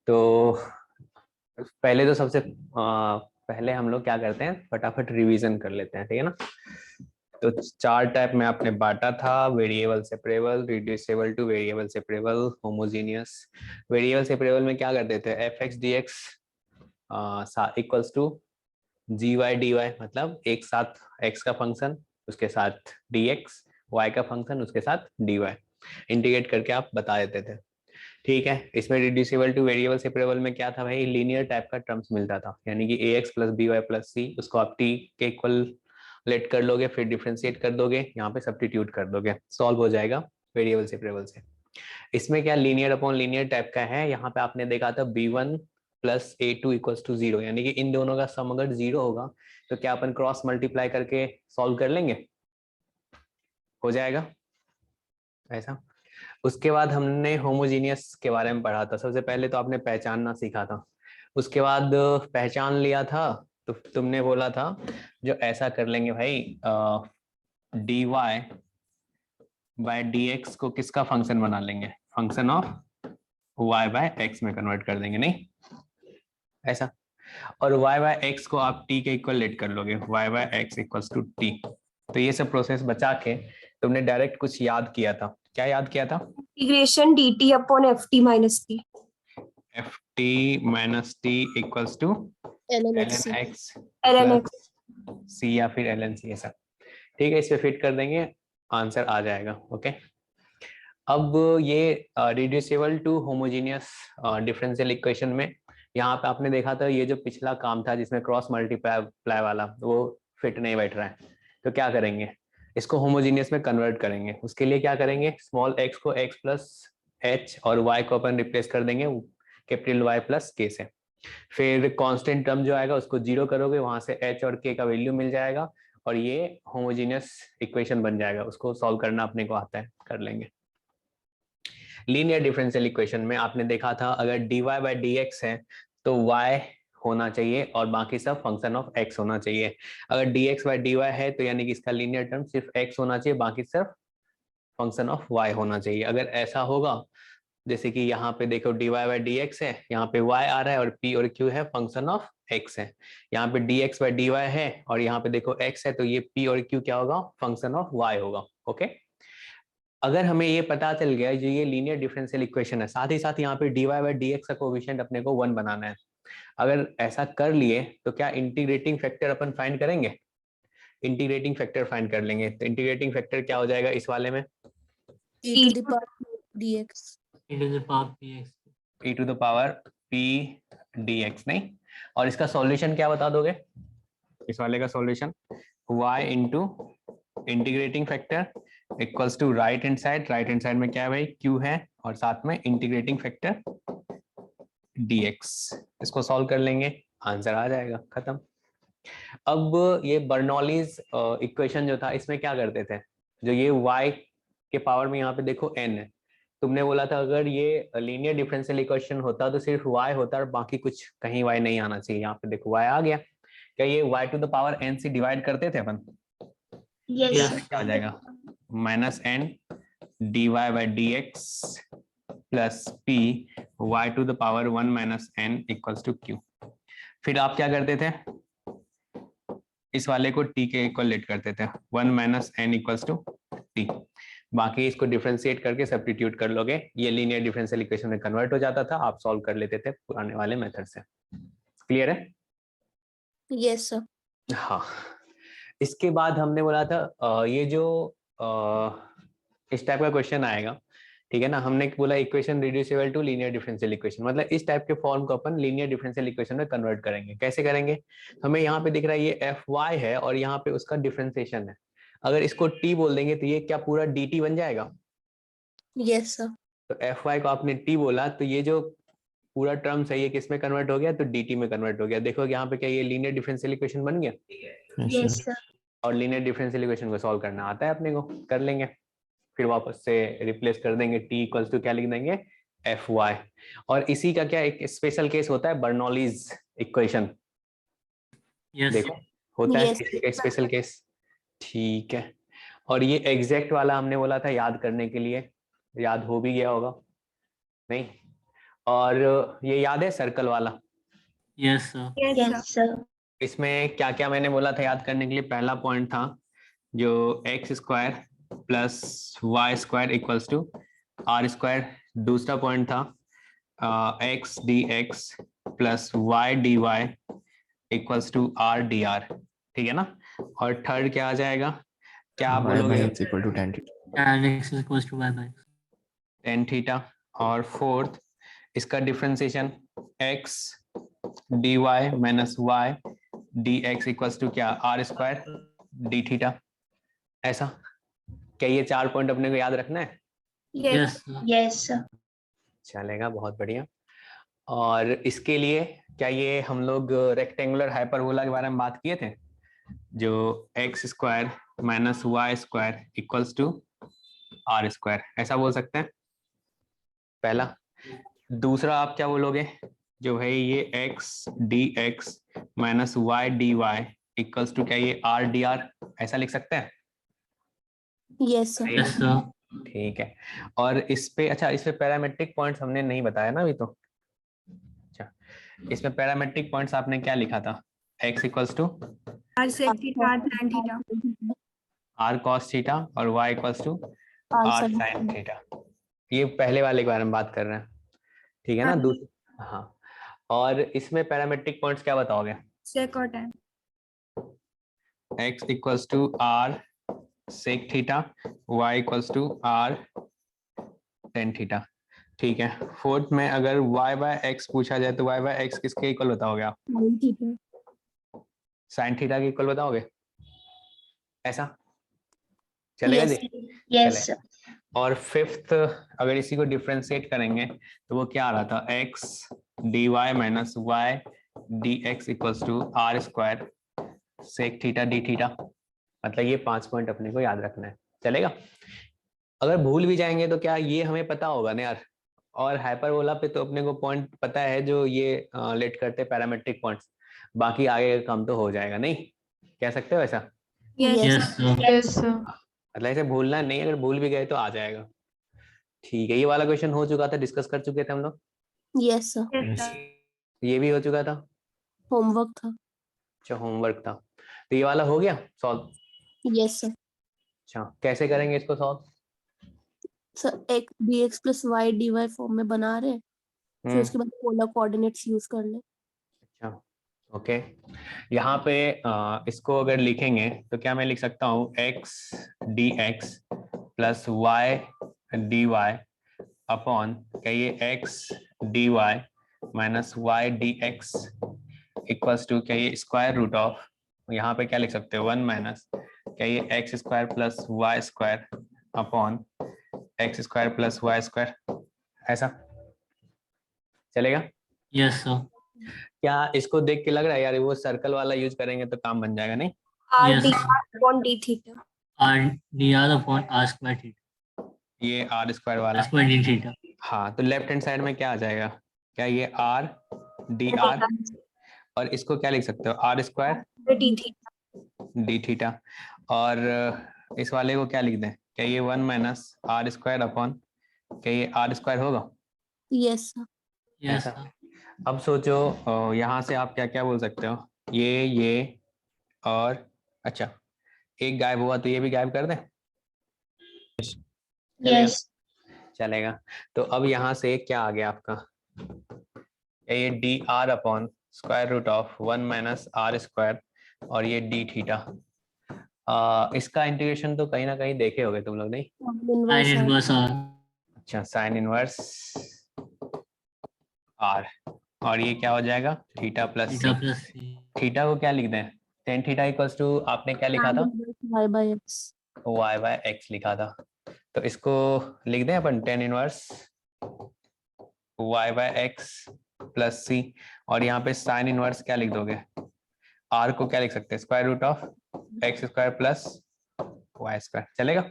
तो पहले तो सबसे पहले हम लोग क्या करते हैं, फटाफट रिवीजन कर लेते हैं, ठीक है ना। तो चार टाइप में आपने बांटा था, variable separable, reducible to variable separable, homogeneous. Variable separable में क्या करते थे, f x d x equals to g y d y, मतलब एक साथ x का फंक्शन उसके साथ dx, y का फंक्शन उसके साथ dy, इंटीग्रेट करके आप बता देते थे। ठीक है, इसमें रिड्यूसिबल टू वेरिएबल सेपरेबल में क्या था भाई, लीनियर टाइप का टर्म्स मिलता था, यानी कि ax plus B Y plus C, उसको आप t के इक्वल लेट कर लोगे, फिर डिफ्रेंशिएट कर दोगे, यहाँ पे सब्स्टिट्यूट कर दोगे, सॉल्व हो जाएगा वेरिएबल सेपरेबल से। इसमें क्या लीनियर अपॉन लीनियर टाइप का है, यहाँ पे आपने देखा था b1 plus a2 equals to 0, यानी कि इन दोनों का सम अगर 0 होगा तो क्या अपन क्रॉस मल्टीप्लाई करके सॉल्व कर लेंगे, हो जाएगा ऐसा। उसके बाद हमने होमोजीनियस के बारे में पढ़ा था, सबसे पहले तो आपने पहचानना सीखा था, उसके बाद पहचान लिया था तो तुमने बोला था जो ऐसा कर लेंगे भाई, dy बाय dx को किसका फंक्शन बना लेंगे, function of y by x में कन्वर्ट कर देंगे, नहीं ऐसा। और y बाय x को आप t के इक्वल लेट कर लोगे, y by x equals to t। तो ये सब प्रोसेस बचा के तुमने डायरेक्ट कुछ याद किया था, क्या याद किया था, integration dt upon ft minus t, ft minus t equals to ln x ln x। Plus c या फिर ln c, ऐसा। ठीक है, इस पे फिट कर देंगे, आंसर आ जाएगा। ओके, अब ये reducible to homogeneous differential equation में यहाँ पे आपने देखा था ये जो पिछला काम था जिसमें क्रॉस मल्टीप्लाई वाला, वो फिट नहीं बैठ रहा है, तो क्या करेंगे, इसको होमोजीनियस में कन्वर्ट करेंगे। उसके लिए क्या करेंगे, स्मॉल x को x प्लस एच और y को अपन रिप्लेस कर देंगे कैपिटल Y प्लस k से, फिर कांस्टेंट टर्म जो आएगा उसको जीरो करोगे, वहां से h और k का वैल्यू मिल जाएगा और ये होमोजीनियस इक्वेशन बन जाएगा। उसको सॉल्व करना अपने को आता है, कर लेंगे। लीनियर डिफरेंशियल इक्वेशन में आपने देखा था अगर dy बाई डी है तो y होना चाहिए और बाकी सब फंक्शन ऑफ x होना चाहिए। अगर dx बाई डी है तो यानी कि इसका लीनियर टर्म सिर्फ x होना चाहिए, बाकी सिर्फ फंक्शन ऑफ y होना चाहिए। अगर ऐसा होगा, जैसे कि यहाँ पे देखो dy बाई डी है, यहाँ पे y आ रहा है और p और q है फंक्शन ऑफ x है, यहाँ पे dx बाई डी है और यहाँ पे देखो x है, तो ये p और q क्या होगा, फंक्शन ऑफ y होगा। ओके, अगर हमें ये पता चल गया जो ये लीनियर डिफरेंशियल इक्वेशन है, साथ ही साथ यहाँ पे dy बाई डी का कोएफिशिएंट अपने को 1 बनाना है, अगर ऐसा कर लिए तो क्या इंटीग्रेटिंग फैक्टर अपन फाइंड करेंगे, इंटीग्रेटिंग फैक्टर फाइंड कर लेंगे। तो इंटीग्रेटिंग फैक्टर क्या हो जाएगा इस वाले में, e to the power dx, e to the power px, e to the power p dx, नहीं। और इसका सॉल्यूशन क्या बता दोगे, इस वाले का solution y into integrating factor equals to right hand side, right hand side में क्या है भाई, q है, और साथ में इंटीग्रेटिंग फैक्टर dx, इसको सॉल्व कर लेंगे, आंसर आ जाएगा, खत्म। अब ये बर्नौलीज इक्वेशन जो था, इसमें क्या करते थे, जो ये y के पावर में यहाँ पे देखो n है, तुमने बोला था अगर ये लीनियर डिफरेंशियल इक्वेशन होता तो सिर्फ y होता और बाकी कुछ कहीं y नहीं आना चाहिए, यहाँ पे देखो y आ गया, क्या ये y to the power n से डिवाइड करते थे अपन, क्या आ जाएगा, minus n dy by D x plus p y to the power 1 minus n equals to q। फिर आप क्या करते थे, इस वाले को t के इक्वल लेट करते थे, 1 minus n equals to t, बाकी इसको डिफरेंशिएट करके सब्स्टिट्यूट कर लोगे, ये लीनियर डिफरेंशियल इक्वेशन में कन्वर्ट हो जाता था, आप सॉल्व कर लेते थे पुराने वाले मेथड से। क्लियर है? Yes sir. हाँ, इसके बाद हमने बोला था ये जो इस टाइप का क्वेश्चन आएगा, ठीक है ना, हमने बोला equation reducible to linear differential equation, मतलब इस टाइप के फॉर्म को अपन लीनियर डिफरेंशियल इक्वेशन में कन्वर्ट करेंगे। कैसे करेंगे, हमें यहाँ पे दिख रहा है ये एफ वाई है और यहाँ पे उसका डिफरेंशिएशन है, अगर इसको टी बोल देंगे तो ये क्या पूरा डी टी बन जाएगा, यस सर। तो एफ वाई को आपने टी बोला तो ये जो पूरा टर्म है ये किस में कन्वर्ट हो गया, तो डी में कन्वर्ट हो गया। देखो यहाँ पे क्या ये लीनियर डिफरेंशियल इक्वेशन बन गया, यस सर। और लीनियर डिफरेंशियल इक्वेशन को सॉल्व करना आता है अपने को, कर लेंगे, फिर वापस से रिप्लेस कर देंगे, t इक्वल्स टू क्या लिख देंगे, एफ वाई। और इसी का क्या एक स्पेशल केस होता है, बर्नौलीज इक्वेशन, देखो होता है इसी का स्पेशल केस, ठीक है। और ये एग्जैक्ट वाला हमने बोला था याद करने के लिए, याद हो भी गया होगा, नहीं, और ये याद है सर्कल वाला? Yes, sir. Yes, sir. इसमें क्या क्या मैंने बोला था याद करने के लिए? पहला पॉइंट था जो x square plus y square equals to r square. दूसरा पॉइंट था x d x plus y d y equals to r d r, ठीक है ना? और थर्ड क्या आ जाएगा? क्या आप बोलोगे? y/x equal to tan theta. Tan x is equals to y by x. Tan theta. और फोर्थ इसका differentiation x d y minus y d x equals to क्या? R square d theta. ऐसा क्या ये 4 पॉइंट अपने को याद रखना है? Yes, sir. Yes, sir. चलेगा, बहुत बढ़िया। और इसके लिए क्या ये हम लोग रेक्टेंगुलर हाइपरबोला के बारे में बात किए थे, जो x square minus y square equals to r square, ऐसा बोल सकते हैं पहला। दूसरा आप क्या बोलोगे? जो है ये x d x minus y d y equals to क्या ये आर डी आर, ऐसा लिख सकते हैं? Yes, sir. Yes, sir. ठीक है। और इस पे अच्छा, इस पे पैरामेट्रिक पॉइंट्स हमने नहीं बताया ना अभी तो। अच्छा, इसमें पैरामेट्रिक पॉइंट्स आपने क्या लिखा था? x equals to R sec theta, tan theta. r cos theta और y equals to R r sin sin theta. ये पहले वाले के बारे में बात कर रहे हैं, ठीक है ना? दूसरा हाँ, और इसमें पैरामेट्रिक पॉइंट्स क्या बताओगे? Sec और tan. x equals to r sec theta, y equals to r tan theta, ठीक है। फोर्थ में अगर y बाय x पूछा जाए तो y बाय x किसके इक्वल बताओगे आप? sin theta. साइन थीटा के इक्वल बताओगे? ऐसा चलेगा Yes, जी? yes, चले। sir. और फिफ्थ अगर इसी को डिफरेंशिएट करेंगे तो वो क्या आ रहा था? X d y minus y d x equals to r square sec theta d theta. मतलब ये 5 पॉइंट अपने को याद रखना है, चलेगा? अगर भूल भी जाएंगे तो क्या ये हमें पता होगा ना यार। और हाइपरबोला पे तो अपने को पॉइंट पता है जो ये लेट करते पैरामेट्रिक पॉइंट्स, बाकी आगे का काम तो हो जाएगा। नहीं कह सकते हो ऐसा? Yes. Yes, sir. Yes, sir. मतलब ऐसे भूलना नहीं, अगर भूल भी गए तो आ जाएगा। ठीक है, ये वाला क्वेश्चन हो चुका था, डिस्कस कर चुके थे हम लोग। Yes, sir. Yes, sir. ये भी हो चुका था, Homework था. अच्छा होमवर्क था। तो ये वाला हो गया सॉल्व? Yes, sir. अच्छा, कैसे करेंगे इसको solve? Sir, x dx plus y dy form में बना रहे हैं, फिर उसके बाद पोलर कोऑर्डिनेट्स यूज कर ले. अच्छा ओके, यहाँ पे इसको अगर लिखेंगे तो क्या मैं लिख सकता हूँ? X d x plus y d y upon क्या ये x d y minus y d x equals to क्या ये स्क्वायर रूट ऑफ, यहाँ पे क्या लिख सकते हो? 1 माइनस क्या ये x square plus y square upon x square plus y square, ऐसा चलेगा? Yes, sir. क्या इसको देख के लग रहा है यार वो सर्कल वाला यूज करेंगे तो काम बन जाएगा? नहीं R Yes. d upon d theta. R dr upon r square theta. ये आर स्क्वायर वाला, R square d theta. हाँ, तो लेफ्ट हैंड साइड में क्या आ जाएगा? क्या ये आर डी आर, और इसको क्या लिख सकते हो? R square D theta. D theta. और इस वाले को क्या लिख दें? क्या ये 1 माइनस आर स्क्वायर अपॉन क्या ये आर स्क्वायर होगा? Yes, sir. Yes, ऐसा। sir. अब सोचो यहाँ से आप क्या क्या बोल सकते हो? ये और अच्छा एक गायब हुआ तो ये भी गायब कर दें? Yes. चलेगा। तो अब यहाँ से क्या आ गया आपका? ये d r upon square root of 1 minus r square और ये डी थीटा। इसका इंटीग्रेशन तो कहीं ना कहीं देखे होगे तुम लोग, नहीं? Sin inverse r. अच्छा, साइन इनवर्स आर, और ये क्या हो जाएगा? Theta plus Theta plus c. Theta को क्या लिख दें? टेन थीटा इक्वल्स टू आपने क्या लिखा था? y by x. y by x लिखा था, तो इसको लिख दें अपन tan inverse y by x plus c, और यहाँ पे साइन इनवर्स क्या लिख दोगे? r को क्या लिख सकते हैं? Square root of x square plus y square, चलेगा?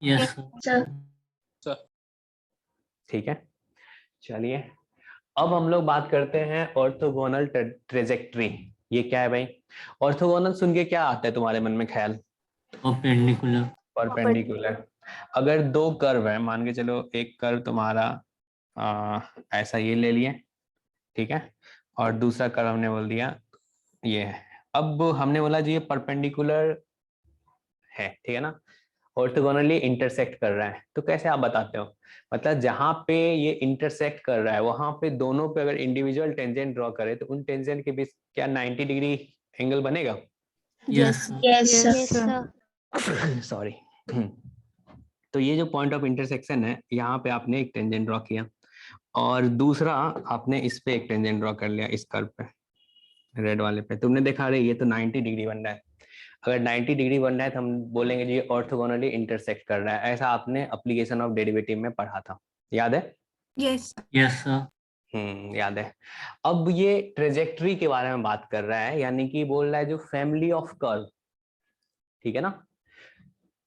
Yes, sir. Sir. ठीक है, चलिए अब हम लोग बात करते हैं ऑर्थोगोनल ट्रेजेक्ट्री। ये क्या है भाई? ऑर्थोगोनल सुन के क्या आता है तुम्हारे मन में ख्याल? Perpendicular. परपेंडिकुलर। अगर दो कर्व है, मान के चलो एक कर्व तुम्हारा ऐसा ये ले लिए, ठीक है, और दूसरा कर्व हमने बोल दिया ये है। अब हमने बोला जी ये परपेंडिकुलर है, ठीक है ना, ऑर्थोगोनली इंटरसेक्ट कर रहा है, तो कैसे आप बताते हो? मतलब जहां पे ये इंटरसेक्ट कर रहा है वहां पे दोनों पे अगर इंडिविजुअल टेंजेंट ड्रॉ करे तो उन टेंजेंट के बीच क्या 90 डिग्री एंगल बनेगा? Yes, sir. Yes, Yes, sir. sir. Sorry. तो ये जो पॉइंट ऑफ इंटरसेक्शन है, यहाँ पे आपने एक टेंजेंट ड्रॉ किया और दूसरा आपने इस पे एक टेंजेंट ड्रॉ कर लिया, इस कर्व पे, रेड वाले पे। तुमने देखा रहे ये तो 90 डिग्री बन रहा है। अगर 90 डिग्री बन रहा है तो हम बोलेंगे जी ऑर्थोगोनली इंटरसेक्ट कर रहा है। ऐसा आपने एप्लीकेशन ऑफ डेरिवेटिव में पढ़ा था, याद है? Yes. Yes, sir. याद है। अब ये ट्रेजेक्ट्री के बारे में बात कर रहा है, यानी कि बोल रहा है जो फैमिली ऑफ कर्व, ठीक है ना,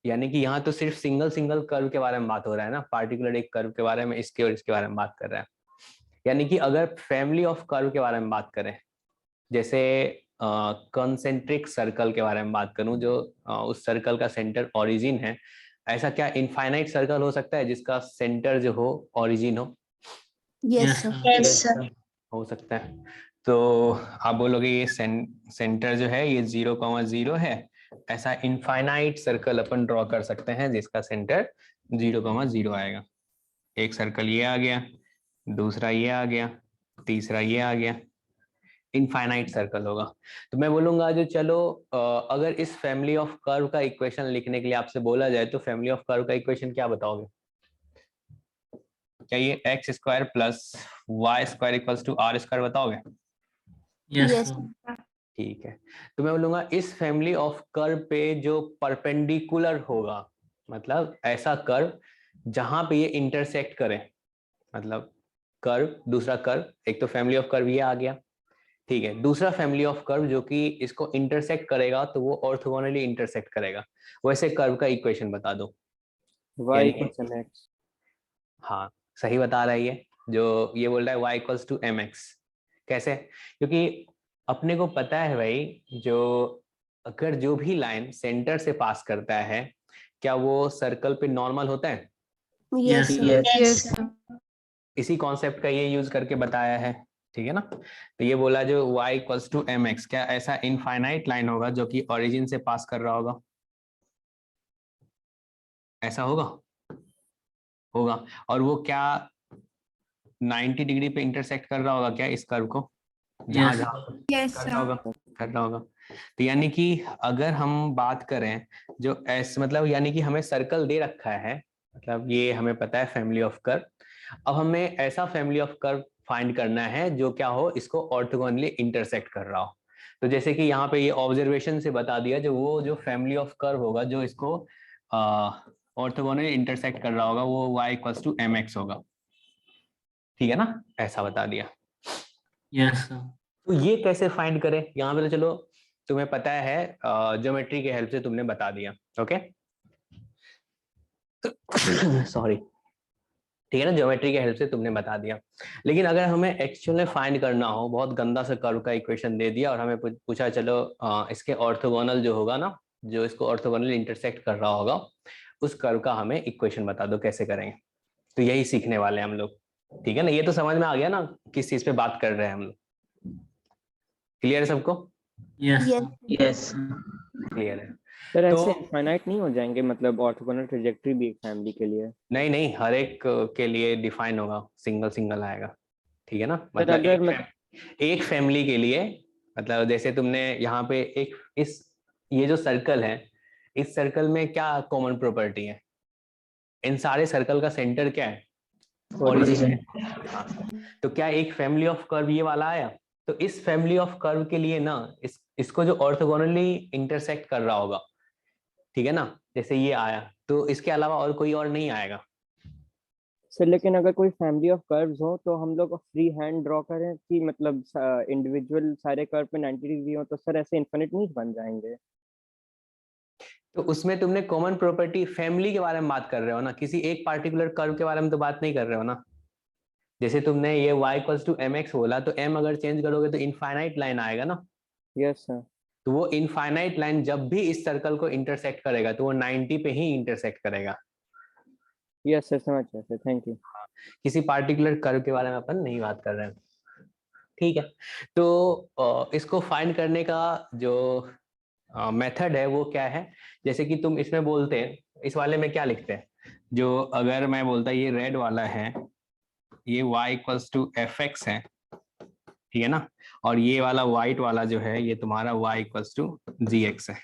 यानी कि यहाँ तो सिर्फ सिंगल सिंगल कर्व के बारे में बात हो रहा है ना, पार्टिकुलर एक कर्व के बारे में, इसके और इसके बारे में बात कर रहा है। यानी कि अगर फैमिली ऑफ कर्व के बारे में बात करें, जैसे कंसेंट्रिक सर्कल के बारे में बात करूं, जो उस सर्कल का सेंटर ओरिजिन है, ऐसा क्या इनफाइनाइट सर्कल हो सकता है जिसका सेंटर जो हो ओरिजिन हो? Yes, Yes, sir. sir. Yes, sir. हो सकता है। तो आप बोलोगे ये सेंटर जो है ये 0,0 है, ऐसा इनफाइनाइट सर्कल अपन ड्रॉ कर सकते हैं जिसका सेंटर 0,0 आएगा। एक सर्कल ये आ गया, दूसरा ये आ गया, तीसरा ये आ गया, इनफाइनाइट सर्कल होगा। तो मैं बोलूंगा जो चलो अगर इस फैमिली ऑफ कर्व का इक्वेशन लिखने के लिए आपसे बोला जाए तो फैमिली ऑफ कर्व का इक्वेशन क्या बताओगे? क्या ये x square plus y square equals to r square बताओगे? Yes, Yes, sir. sir. ठीक है। तो मैं बोलूंगा इस फैमिली ऑफ कर्व पे जो परपेंडिकुलर होगा, मतलब ऐसा कर्व जहां पे ये इंटरसेक्ट करे, मतलब कर्व, दूसरा कर्व, एक तो फैमिली ऑफ कर्व ये आ गया, ठीक है, दूसरा फैमिली ऑफ कर्व जो कि इसको इंटरसेक्ट करेगा तो वो ऑर्थोगोनली इंटरसेक्ट करेगा, वैसे कर्व का इक्वेशन बता दो। y यानी equals mx। हाँ, सही बता रहा है ये, जो ये बोल रहा है y इक्वल्स टू mx। कैसे? क्योंकि अपने को पता है भाई, जो अगर जो भी लाइन सेंटर से पास करता है क्या वो सर्कल पे नॉर्मल होता है? Yes, Yes, sir. sir. Yes, sir. इसी कॉन्सेप्ट का ये यूज करके बताया है, ठीक है ना। तो ये बोला जो y इक्वल्स टू mx, क्या ऐसा इनफाइनाइट लाइन होगा जो कि ओरिजिन से पास कर रहा होगा? ऐसा होगा? होगा। और वो क्या 90 डिग्री पे इंटरसेक्ट कर रहा होगा क्या इस कर्व को? जहां Yes, जहां sir. Yes, कर रहा sir. होगा, कर रहा होगा। तो यानी कि अगर हम बात करें जो ऐसे, मतलब यानी कि हमें सर्कल दे रखा है, मतलब ये हमें पता है फैमिली ऑफ कर्व। अब हमें ऐसा फैमिली ऑफ कर्व फाइंड करना है जो क्या हो, इसको ऑर्थोगोनली इंटरसेक्ट कर रहा हो। तो जैसे कि यहाँ पे ये ऑब्जर्वेशन से बता दिया, जो वो जो फैमिली ऑफ कर्व होगा जो इसको ऑर्थोगोनली इंटरसेक्ट कर रहा होगा वो y इक्वल्स टू mx होगा, ठीक है ना, ऐसा बता दिया। Yes, sir. तो ये कैसे फाइंड करें? यहाँ पे तो चलो तुम्हें पता है, ज्योमेट्री के हेल्प से तुमने बता दिया, ओके सॉरी, ठीक है ना, ज्योमेट्री के हेल्प से तुमने बता दिया। लेकिन अगर हमें एक्चुअल में फाइंड करना हो, बहुत गंदा सा कर्व का इक्वेशन दे दिया और हमें पूछा चलो इसके ऑर्थोगोनल जो होगा ना, जो इसको ऑर्थोगोनली इंटरसेक्ट कर रहा होगा, उस कर्व का हमें इक्वेशन बता दो, कैसे करेंगे? तो यही सीखने वाले हैं हम लोग, ठीक है ना। ये तो समझ में आ गया ना किस चीज पे बात कर रहे हैं हम लोग? क्लियर है सबको? Yes, Yes. sir. yes clear है। सर तो ऐसे इनफाइनाइट नहीं हो जाएंगे, मतलब ऑर्थोगोनल ट्रेजेक्टरी भी एक फैमिली के लिए? नहीं नहीं, हर एक के लिए डिफाइन होगा, सिंगल सिंगल आएगा, ठीक है ना। सर मतलब अगर एक फैमिली के लिए, मतलब जैसे तुमने यहाँ पे एक इस ये जो सर्कल है, इस सर्कल में क्या कॉमन प्रॉपर्टी है? इन सारे सर्कल का सेंटर क्या है? ओरिजिन है। हाँ। तो क्या एक फैमिली ऑफ कर्व ये वाला आया? तो इस फैमिली ऑफ कर्व के लिए ना इसको जो ऑर्थोगोनली इंटरसेक्ट कर रहा होगा, ठीक है ना, जैसे ये आया, तो इसके अलावा और कोई और नहीं आएगा। सर लेकिन अगर कोई फैमिली ऑफ कर्व्स हो तो हम लोग फ्री हैंड ड्रॉ करें कि मतलब इंडिविजुअल सारे कर्व पे 90 डिग्री हो, तो सर ऐसे इनफिनिट नहीं बन जाएंगे? तो उसमें तुमने कॉमन प्रॉपर्टी फैमिली के बारे में बात कर रहे हो ना, किसी एक पार्टिकुलर कर्व के बारे में तो बात नहीं कर रहे हो ना। जैसे तुमने ये y इक्वल्स टू mx बोला, तो m अगर चेंज करोगे तो इनफाइनाइट लाइन आएगा ना। Yes sir. तो वो इनफाइनाइट लाइन जब भी इस सर्कल को इंटरसेक्ट करेगा तो वो 90 पे ही इंटरसेक्ट करेगा, यस सर, समझ गया सर, थैंक यू। किसी पार्टिकुलर कर्व के बारे में अपन नहीं बात कर रहे हैं, ठीक है। तो इसको फाइंड करने का जो मेथड है वो क्या है, जैसे कि तुम इसमें बोलते हैं, इस वाले में क्या लिखते हैं, जो अगर मैं बोलता ये रेड वाला है, ये y equals to f x है, ठीक है ना, और ये वाला व्हाइट वाला जो है ये तुम्हारा y equals to g x है,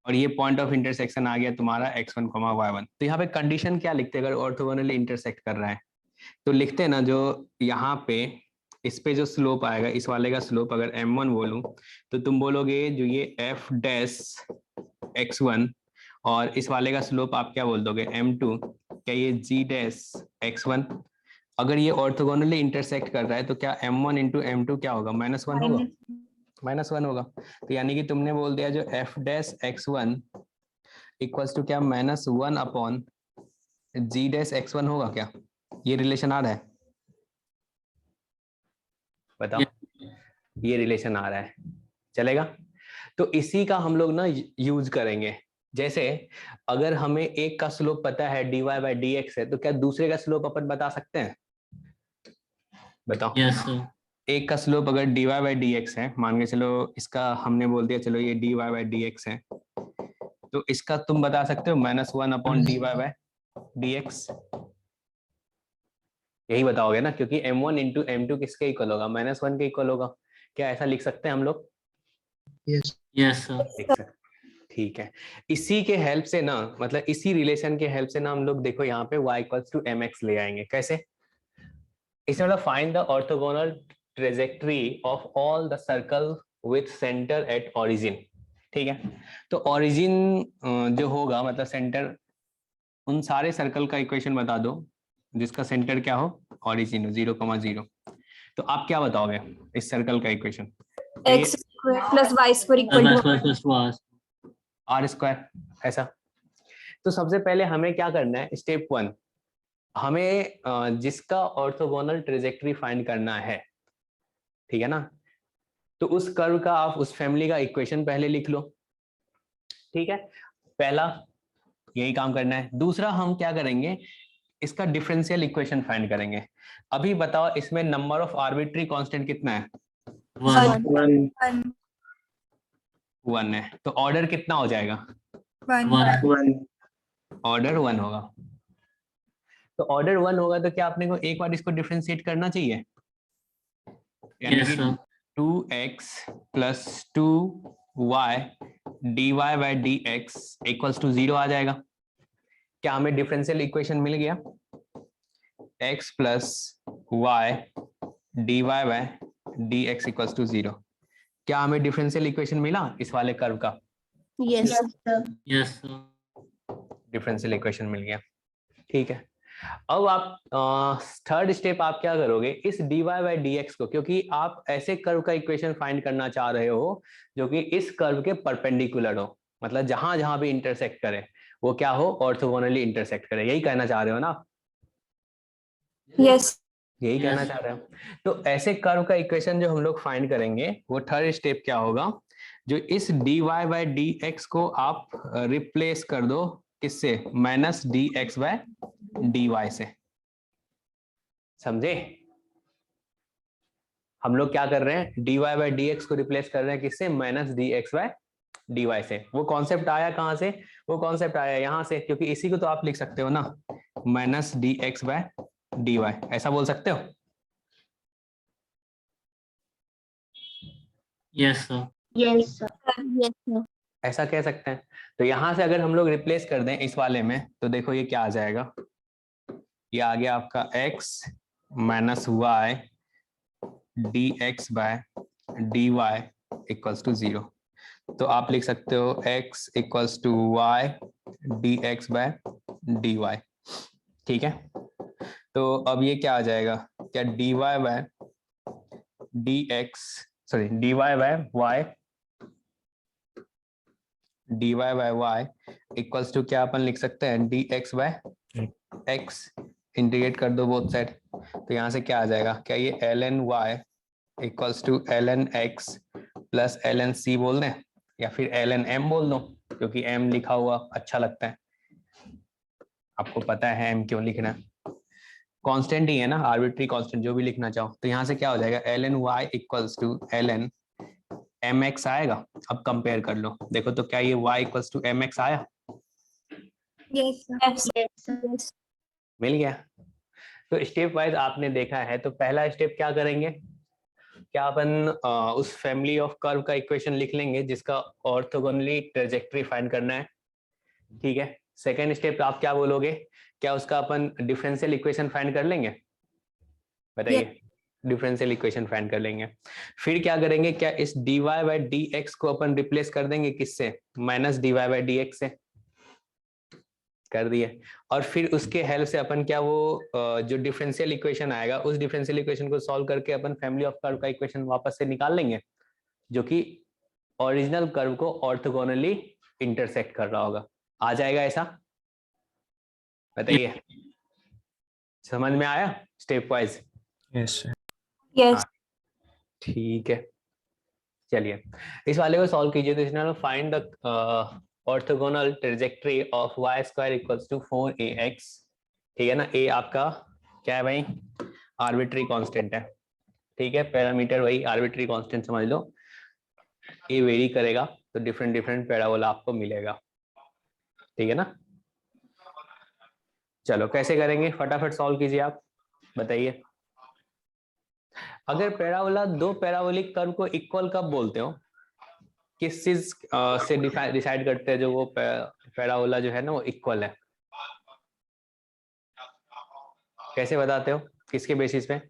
और ये पॉइंट ऑफ इंटरसेक्शन आ गया तुम्हारा x1, y1। तो यहाँ पे कंडीशन क्या लिखते हैं अगर ऑर्थोगोनली इंटरसेक्ट कर रहा है, तो लिखते हैं ना, जो यहाँ पे इस पे जो स्लोप आएगा, इस वाले का स्लोप अगर m1 बोलूं, तो तुम बोलोगे जो ये f डैश x1, और इस वाले का स्लोप आप क्या बोल दोगे m2, क्या ये g डैश x1। अगर ये ऑर्थोगोनली इंटरसेक्ट कर रहा है तो क्या m1 इंटू m2 क्या होगा, -1 होगा, -1 होगा। तो यानी कि तुमने बोल दिया जो f dash x1 equals to क्या -1 अपॉन g डैश x1 होगा क्या, ये रिलेशन आ रहा है, बताओ। ये रिलेशन आ रहा है, चलेगा। तो इसी का हम लोग ना यूज करेंगे, जैसे अगर हमें एक का स्लोप पता है dy बाई डी एक्स है, तो क्या दूसरे का स्लोप अपन बता सकते हैं, बताओ। Yes, sir. एक का स्लोप अगर dy बाई डी एक्स है, मान के चलो इसका हमने बोल दिया चलो ये dy बाई डी एक्स है, तो इसका तुम बता सकते हो -1 upon dy by D x, यही बताओगे ना, क्योंकि m1 इंटू m2 किसके इक्वल होगा, -1 के इक्वल होगा। क्या ऐसा लिख सकते हैं हम लोग, Yes, sir. लिख सकते, ठीक है। इसी के हेल्प से ना, मतलब इसी रिलेशन के हेल्प से ना हम लोग देखो यहाँ पे y इक्वल्स टू mx ले आएंगे, कैसे, इसमें मतलब find the orthogonal trajectory of all the circle with centre at origin, ठीक है। तो ओरिजिन जो होगा मतलब सेंटर, उन सारे सर्कल का इक्वेशन बता दो जिसका सेंटर क्या हो, ओरिजिन हो 0,0। तो आप क्या बताओगे इस सर्कल का equation, x square plus y square equal That's to why first was. R square, ऐसा। तो सबसे पहले हमें क्या करना है, स्टेप 1, हमें जिसका ऑर्थोगोनल ट्रेजेक्टरी फाइंड करना है, ठीक है ना, तो उस कर्व का आप उस फैमिली का इक्वेशन पहले लिख लो, ठीक है। पहला यही काम करना है। दूसरा हम क्या करेंगे, इसका डिफरेंशियल इक्वेशन फाइंड करेंगे। अभी बताओ इसमें नंबर ऑफ आर्बिट्री कांस्टेंट कितना है, 1. 1 1 है, तो ऑर्डर कितना हो जाएगा, 1 ऑर्डर 1 होगा। तो ऑर्डर 1 होगा तो क्या आपने को एक बार इसको डिफरेंशिएट करना चाहिए, यानी Yes, कि sir. 2x plus 2y dy by D x equals to 0 आ जाएगा। क्या हमें डिफरेंशियल इक्वेशन मिल गया, x plus y dy by D x equals to 0। क्या हमें डिफरेंशियल इक्वेशन मिला इस वाले कर्व का, yes Yes, sir. Differential equation मिल गया, ठीक है। अब आप थर्ड स्टेप आप क्या करोगे, इस dy बाई डी एक्स को, क्योंकि आप ऐसे कर्व का इक्वेशन फाइंड करना चाह रहे हो जो कि इस कर्व के परपेंडिकुलर हो, मतलब जहां जहां भी इंटरसेक्ट करे वो क्या हो, ऑर्थोगोनली इंटरसेक्ट करे, यही कहना चाह रहे हो ना, yes यही कहना Yes. चाह रहे हो। तो ऐसे कर्व का इक्वेशन जो हम लोग फाइंड करेंगे वो थर्ड स्टेप क्या होगा, जो इस dy बाई डी एक्स को आप रिप्लेस कर दो किससे, -dx बाय dy से, समझे। हम लोग क्या कर रहे हैं, dy बाई डी एक्स को रिप्लेस कर रहे हैं किससे, -dx बाय dy से। वो कॉन्सेप्ट आया कहां से, वो कॉन्सेप्ट आया यहां से, क्योंकि इसी को तो आप लिख सकते हो ना, -dx बाय dy, ऐसा बोल सकते हो। Yes, sir. यस सर ऐसा कह सकते हैं। तो यहां से अगर हम लोग रिप्लेस कर दें इस वाले में, तो देखो ये क्या आ जाएगा, ये आ गया आपका x minus y d x by d y equals to 0। तो आप लिख सकते हो x equals to y d x by d y, ठीक है। तो अब ये क्या आ जाएगा, क्या dy by D x, sorry dy by y, dy by y equals to क्या अपन लिख सकते हैं, dx बाय x, इंटीग्रेट कर दो बोथ साइड, तो यहाँ से क्या आ जाएगा, क्या ये ln y equals to ln x plus ln c बोल दें, या फिर ln m बोल दो, क्योंकि m लिखा हुआ अच्छा लगता है। आपको पता है m क्यों लिखना है, कांस्टेंट ही है ना, आर्बिट्री कांस्टेंट, जो भी लिखना चाहो। तो यहाँ से क्या हो जाएगा, ln y equals to ln mx आएगा। अब कंपेयर कर लो, देखो तो क्या ये y इक्वल्स टू mx आया, Yes, sir. Yes. मिल गया। तो स्टेप वाइज आपने देखा है। तो पहला स्टेप क्या करेंगे, क्या अपन उस फैमिली ऑफ कर्व का इक्वेशन लिख लेंगे जिसका ऑर्थोगोनली ट्रेजेक्टरी फाइंड करना है, ठीक है। सेकेंड स्टेप आप क्या बोलोगे, क्या उसका अपन डिफरेंशियल इक्वेशन फाइंड कर लेंगे, बताइए। डिफरेंशियल इक्वेशन फाइंड कर लेंगे। फिर क्या करेंगे, क्या इस dy बाई dx को अपन रिप्लेस कर देंगे किससे, माइनस dy बाई dx से, कर दिए। और फिर उसके हेल्प से अपन क्या वो जो डिफरेंशियल इक्वेशन आएगा उस डिफरेंशियल इक्वेशन को सॉल्व करके अपन फैमिली ऑफ कर्व का इक्वेशन वापस से निकाल लेंगे जो कि ओरिजिनल कर्व को ऑर्थोगोनली इंटरसेक्ट कर रहा होगा। आ जाएगा ऐसा, बताइए। समझ में आया step wise? Yes sir. Yes. ठीक है, चलिए इस वाले को सॉल्व कीजिए। तो इसमें find the orthogonal trajectory of y square equals to 4ax, ठीक है ना। a आपका क्या है भाई, आर्बिट्री कांस्टेंट है, ठीक है। पैरामीटर वही आर्बिट्री कांस्टेंट समझ लो। a वेरी करेगा तो डिफरेंट डिफरेंट पैराबोला आपको मिलेगा, ठीक है ना। चलो कैसे करेंगे, फटाफट सॉल्व कीजिए आप, बताइए। अगर पैराबोला, दो पैराबोलिक कर्व को इक्वल कब बोलते हो, किस चीज से डिसाइड करते हैं जो वो पैराबोला जो है ना वो इक्वल है, कैसे बताते हो, किसके बेसिस पे?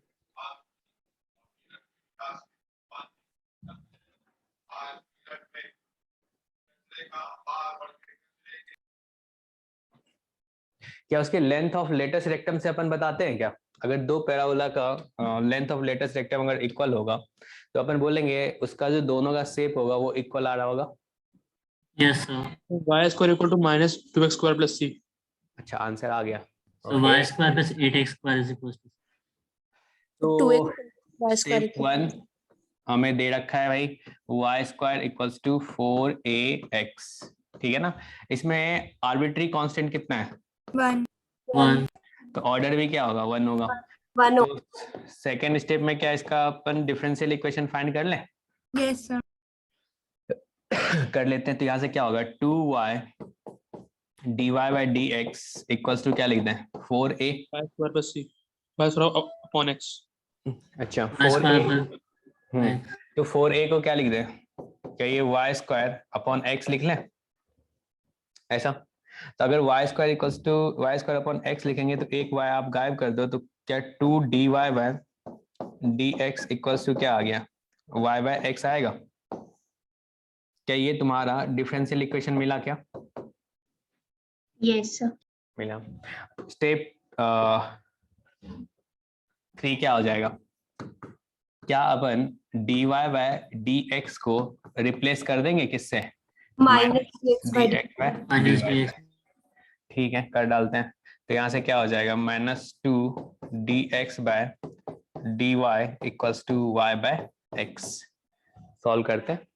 क्या उसके लेंथ ऑफ लेटेस्ट रेक्टम से अपन बताते हैं क्या? अगर दो पैराबोला का लेंथ ऑफ लेटेस्ट रेक्टम अगर इक्वल होगा तो अपन बोलेंगे उसका जो दोनों का शेप होगा वो इक्वल आ रहा होगा। Yes, sir. y square equal to minus 2x square plus c. अच्छा, आंसर आ गया। So y square plus 8x square is equals to. तो 2x y square स्टेप 1 हमें दे रखा है भाई, y square equals to 4ax, ठीक है ना। इसमें आर्बिट्री कांस्टेंट कितना है, 1. 1. तो ऑर्डर भी क्या होगा, 1 होगा। 1. तो सेकेंड स्टेप में क्या इसका अपन डिफरेंशियल इक्वेशन फाइंड कर लें? Yes, sir. कर लेते हैं। तो यहाँ से क्या होगा, 2y dy by dx equals to क्या लिख दें, 4a। y square plus c. y square upon x. अच्छा Y 4a, square plus तो 4a को क्या लिख दें, क्या ये y स्क्वायर अपॉन x लिख लें ऐसा। तो अगर y square equals to y square upon x लिखेंगे तो एक y आप गायब कर दो, तो क्या 2 dy by dx equals to क्या आ गया, y बाय x आएगा। क्या ये तुम्हारा डिफरेंशियल इक्वेशन मिला क्या? Yes, sir. मिला। स्टेप 3 क्या हो जाएगा, क्या अपन dy बाय dx को रिप्लेस कर देंगे किससे, Minus x by dx by minus dy। dx. ठीक है, कर डालते हैं। तो यहाँ से क्या हो जाएगा, -2 dx by dy equals to y by x। Solve करते हैं,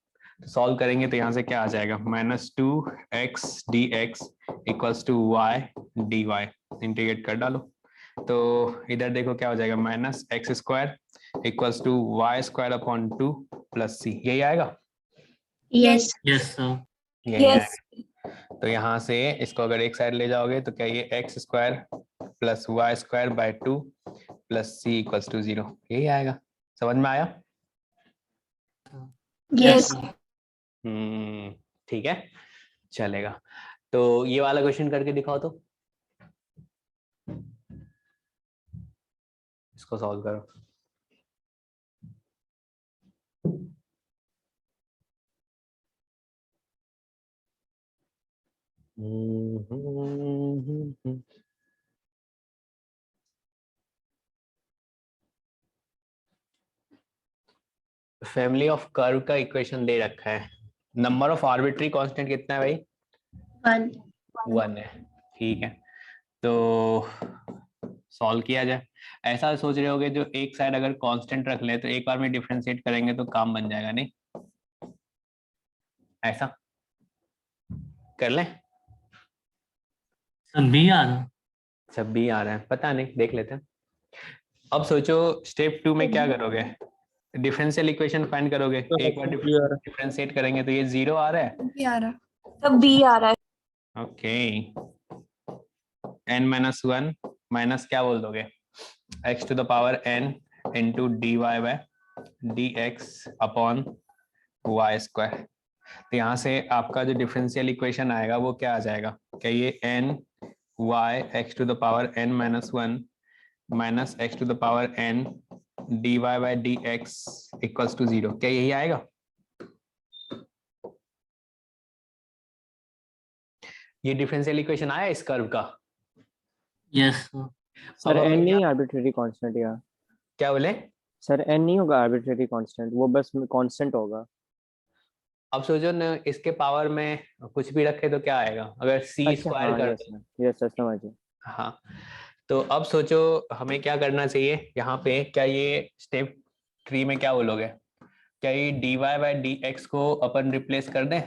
सॉल्व करेंगे तो यहाँ से क्या आ जाएगा, -2x dx equals to y dy। Integrate कर डालो तो इधर देखो क्या हो जाएगा, -x square equals to y square upon 2 plus c, यही आएगा। Yes. Yes, sir. यही Yes. आएगा। तो यहाँ से इसको अगर एक साइड ले जाओगे तो क्या ये x square plus y square by 2 plus c equals to 0, यही आएगा। समझ में आया? Yes. sir. ठीक है, चलेगा। तो ये वाला क्वेश्चन करके दिखाओ तो, इसको सॉल्व करो। फैमिली ऑफ कर्व का इक्वेशन दे रखा है। नंबर ऑफ आर्बिट्री कांस्टेंट कितना है भाई? 1. 1 है, ठीक है। तो सॉल्व किया जाए। ऐसा सोच रहे होगे जो एक साइड अगर कांस्टेंट रख ले तो एक बार में डिफरेंशिएट करेंगे तो काम बन जाएगा, नहीं ऐसा कर लें? So B आ रहा. अच्छा बी आ रहा है, पता नहीं, देख लेते हैं। अब सोचो स्टेप 2 में क्या करोगे, डिफरेंशियल इक्वेशन फाइंड करोगे। तो एक बार B आ रहा डिफरेंशिएट करेंगे तो ये 0 आ रहा है। B आ रहा तब B आ रहा है। ओके, n-1 माइनस क्या बोल दोगे, x to the power n into d y by D x upon y square. तो यहाँ से आपका जो डिफरेंशियल इक्वेशन आएगा वो क्या आ जाएगा, क्या ये n y x to the power n-1 minus x to the power n dy by D x equals to 0, क्या यही आएगा? ये डिफरेंशियल इक्वेशन आया इस कर्व का? Yes, sir. सर अब एन हमें नहीं आर्बिट्रेरी कांस्टेंट या क्या बोले? सर एन नहीं होगा आर्बिट्रेरी कांस्टेंट, वो बस कांस्टेंट होगा। अब सोचो न, इसके पावर में कुछ भी रखे तो क्या आएगा, अगर c अच्छा स्क्वायर हाँ, कर यस सर समझिए। हाँ, तो अब सोचो हमें क्या करना चाहिए यहाँ पे, क्या ये स्टेप 3 में क्या बोलोगे, क्या ये dy बाय डी एक्स को अपन रिप्लेस कर दें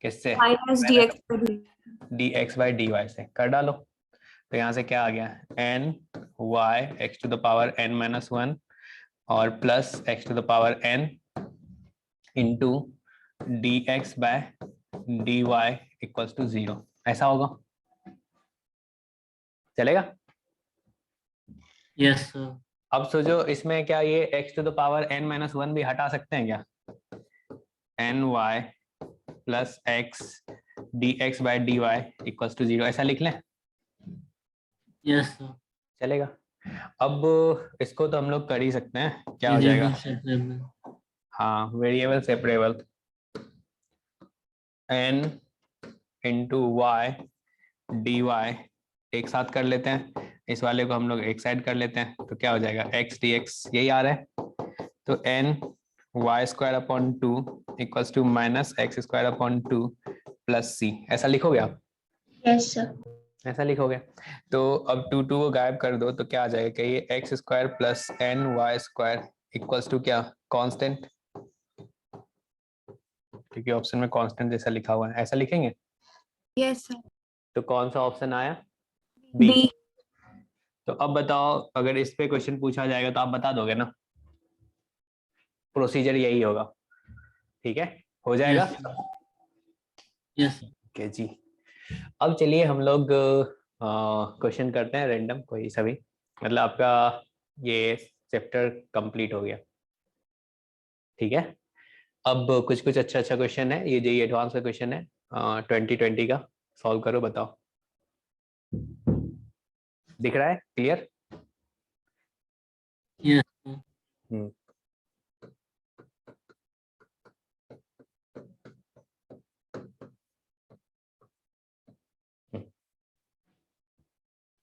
किससे, minus dx dx by dy से कर डालो। तो यहाँ से क्या आ गया, n y x to the power n-1 और plus x to the power n into d x by d y equals to 0, ऐसा होगा, चलेगा? Yes, sir. अब सोचो इसमें क्या ये x to the power n-1 भी हटा सकते हैं क्या, n y plus x d x by d y equals to 0, ऐसा लिख लें, Yes, sir. चलेगा? अब इसको तो हम लोग कर ही सकते हैं, क्या हो जाएगा, Variable separable. हाँ variable separable, n into y d y एक साथ कर लेते हैं, इस वाले को हम लोग एक साइड कर लेते हैं, तो क्या हो जाएगा x dx, यही आ रहा है। तो n y square upon 2 equals to minus x square upon 2 plus c, ऐसा लिखोगे आप? Yes sir. ऐसा लिखोगे। तो अब 2 को गायब कर दो तो क्या आ जाएगा, कि ये x square plus n y square equals to क्या, कांस्टेंट, क्योंकि ऑप्शन में कांस्टेंट जैसा लिखा हुआ है, ऐसा लिखेंगे। Yes sir. तो कौन सा ऑप्शन आया, बी। B तो अब बताओ अगर इस पे क्वेश्चन पूछा जाएगा तो आप बता दोगे ना, प्रोसीजर यही होगा, ठीक है, हो जाएगा? Yes, sir. Yes, sir. Okay जी, अब चलिए हम लोग क्वेश्चन करते हैं रैंडम कोई सा भी, मतलब आपका ये चैप्टर कंप्लीट हो गया, ठीक है। अब कुछ कुछ अच्छा अच्छा क्वेश्चन है, ये जो ये एडवांस का क्वेश्चन है 2020 का, सॉल्व करो, बताओ, दिख रहा है क्लियर? Yes, sir.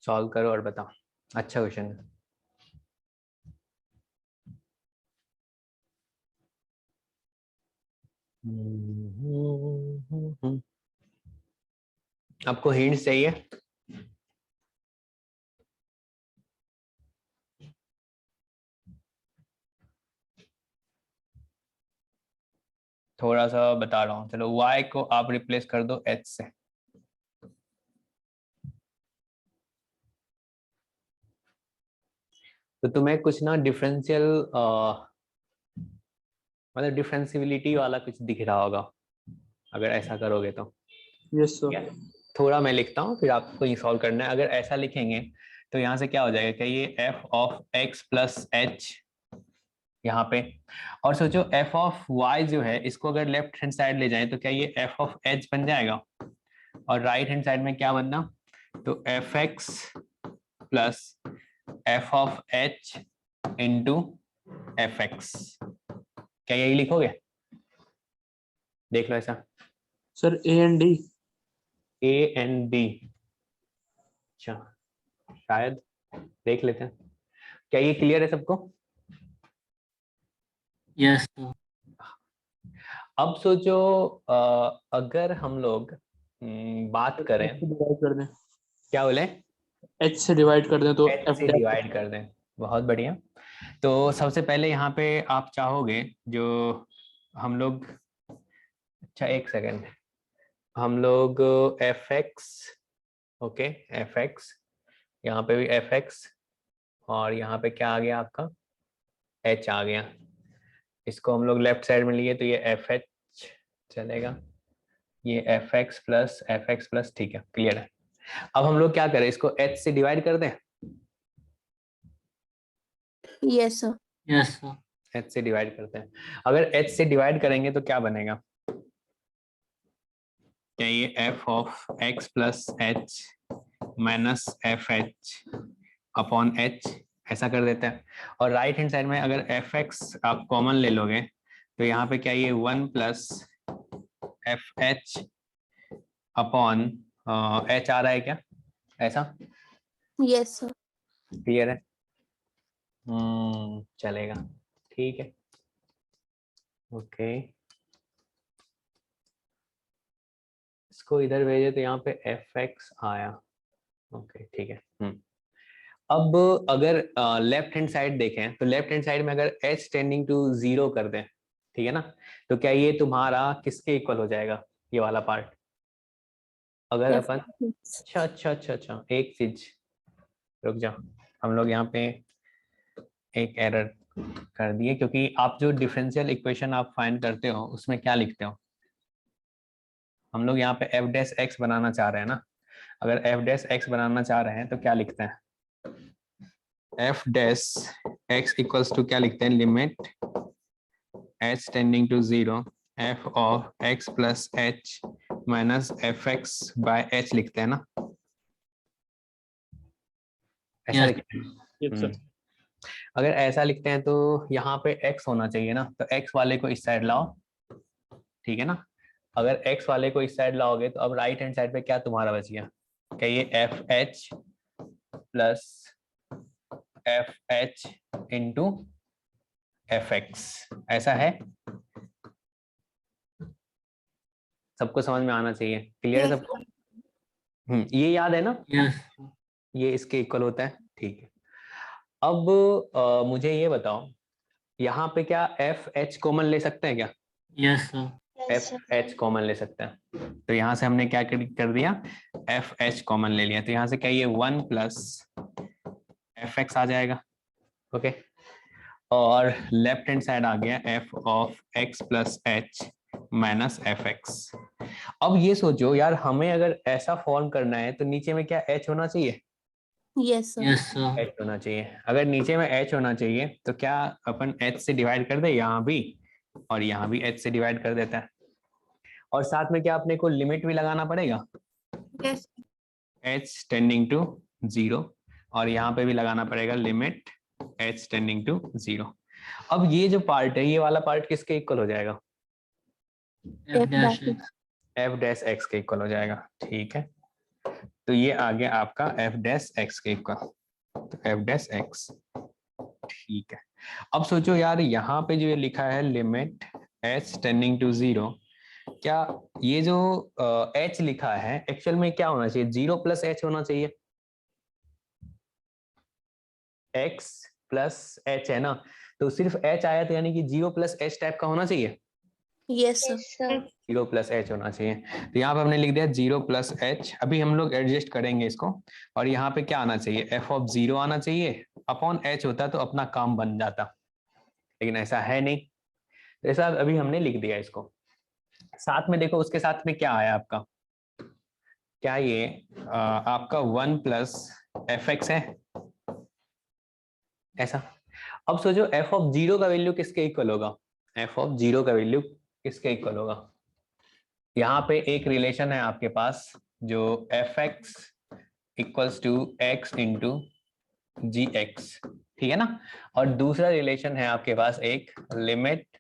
सॉल्व करो और बताओ, अच्छा क्वेश्चन है। आपको हिंट्स चाहिए? थोड़ा सा बता रहा हूँ, चलो y को आप रिप्लेस कर दो h से, तो तुम्हें कुछ ना डिफरेंशियल मतलब डिफरेंशिबिलिटी वाला कुछ दिख रहा होगा अगर ऐसा करोगे तो। Yes sir. ठीक है? थोड़ा मैं लिखता हूँ फिर आपको ये सॉल्व करना है। अगर ऐसा लिखेंगे तो यहाँ से क्या हो जाएगा, क्या ये f of x plus h यहाँ पे, और सोचो f ऑफ y जो है इसको अगर लेफ्ट हैंड साइड ले जाएं तो क्या ये f ऑफ h बन जाएगा, और राइट हैंड साइड में क्या बनना, तो fx plus f of h into fx, क्या यही लिखोगे? देख लो ऐसा, sir A and D। A and B, अच्छा शायद देख लेते हैं, क्या ये क्लियर है सबको? Yes, sir. अब सोचो अगर हम लोग बात करें, H से डिवाइड कर दें, क्या बोले, H से डिवाइड कर दें तो H F से डैश। डिवाइड कर दें, बहुत बढ़िया। तो सबसे पहले यहाँ पे आप चाहोगे जो हम लोग, अच्छा एक सेकेंड, हम लोग fx, ओके fx यहाँ पे भी एफ एक्स, और यहाँ पे क्या आ गया आपका एच आ गया। इसको हम लोग लेफ्ट साइड में लिए तो ये एफ एच चलेगा, ये एफ एक्स प्लस, ठीक है, क्लियर है। अब हम लोग क्या करें, इसको एच से डिवाइड कर दें। Yes sir. Yes, sir. H से डिवाइड करते हैं। अगर एच से डिवाइड करेंगे तो क्या बनेगा, क्या ये F of x plus h minus F h upon H, ऐसा कर देते हैं। और राइट हैंड साइड में अगर एफ एक्स आप कॉमन ले लोगे तो यहाँ पे क्या ये 1 plus f h upon h आ रहा है क्या, ऐसा यस सर। क्लियर है? चलेगा, ठीक है, ओके। इसको इधर भेजे तो यहाँ पे एफ एक्स आया, ओके ठीक है। अब अगर लेफ्ट हैंड साइड देखें तो लेफ्ट हैंड साइड में अगर h टेंडिंग टू 0 कर दें, ठीक है ना, तो क्या ये तुम्हारा किसके इक्वल हो जाएगा, ये वाला पार्ट? अगर अपन अच्छा, एक चीज रुक जाओ, हम लोग यहाँ पे एक एरर कर दिए, क्योंकि आप जो डिफरेंशियल इक्वेशन आप फाइंड करते हो उसमें क्या लिखते हो, हम लोग यहाँ पे एफ डैश एक्स बनाना चाह रहे हैं ना। अगर एफ डैश एक्स बनाना चाह रहे हैं तो क्या लिखते हैं, f dash x equals to क्या लिखते हैं, limit h tending to 0 f of x plus h minus F x by h लिखते हैं ना, ऐसा Yes. लिखते हैं। Yes, sir. अगर ऐसा लिखते हैं तो यहाँ पे x होना चाहिए ना, तो x वाले को इस साइड लाओ, ठीक है ना। अगर x वाले को इस साइड लाओगे तो अब राइट हैंड साइड पे क्या तुम्हारा बच गया, क्या ये F H plus f H into f x, ऐसा है? सबको समझ में आना चाहिए, क्लियर है Yes, सबको? ये याद है ना, Yes. ये इसके इक्वल होता है, ठीक है। अब मुझे ये बताओ, यहाँ पे क्या एफ एच कॉमन ले सकते हैं क्या? Yes, sir. F H common ले सकते हैं, तो यहाँ से हमने क्या कर दिया, एफ एच कॉमन ले लिया, तो यहाँ से क्या ये 1 प्लस एफ एक्स आ जाएगा, ओके। और लेफ्ट हैंड साइड आ गया F of x plus h minus F x. अब ये सोचो यार, हमें अगर ऐसा फॉर्म करना है तो नीचे में क्या एच होना चाहिए? Yes sir. Yes, sir. H होना चाहिए। अगर नीचे में एच होना चाहिए तो क्या अपन एच से डिवाइड कर दे, यहाँ भी और यहाँ भी एच से डिवाइड कर देता है, और साथ में क्या अपने को लिमिट भी लगाना पड़ेगा, yes, एच टेंडिंग टू 0, और यहाँ पे भी लगाना पड़ेगा लिमिट एच टेंडिंग टू 0। अब ये जो पार्ट है, ये वाला पार्ट किसके इक्वल हो जाएगा? F dash X. F dash x के इक्वल हो जाएगा, ठीक है। तो ये आ गया आपका एफ डैश एक्स के इक्वल, तो एफ डैश एक्स, ठीक है। अब सोचो यार, यहाँ पे जो ये लिखा है लिमिट एच टेंडिंग टू 0, क्या ये जो एच लिखा है एक्चुअल में क्या होना चाहिए, 0 प्लस एच होना चाहिए, एक्स प्लस एच है ना, तो सिर्फ एच आया तो यानी कि 0 प्लस एच टाइप का होना चाहिए, यस सर। 0 प्लस एच होना चाहिए। तो यहाँ पे हमने लिख दिया 0 प्लस एच। अभी हम लोग एडजस्ट करेंगे इसको, और यहाँ पे क्या आना चाहिए, एफ ऑफ 0 आना चाहिए, अपॉन एच होता तो अपना काम बन जाता, लेकिन ऐसा है नहीं, तो ऐसा अभी हमने लिख दिया इसको। साथ में देखो उसके साथ में क्या आया आपका, क्या ये आपका 1 प्लस एफ एक्स है, ऐसा। अब सोचो एफ ऑफ 0 का वैल्यू किसके इक्वल होगा, एफ ऑफ 0 का वैल्यू किसके इक्वल होगा? यहाँ पे एक रिलेशन है आपके पास जो f x equals to x into g x, ठीक है ना, और दूसरा रिलेशन है आपके पास एक limit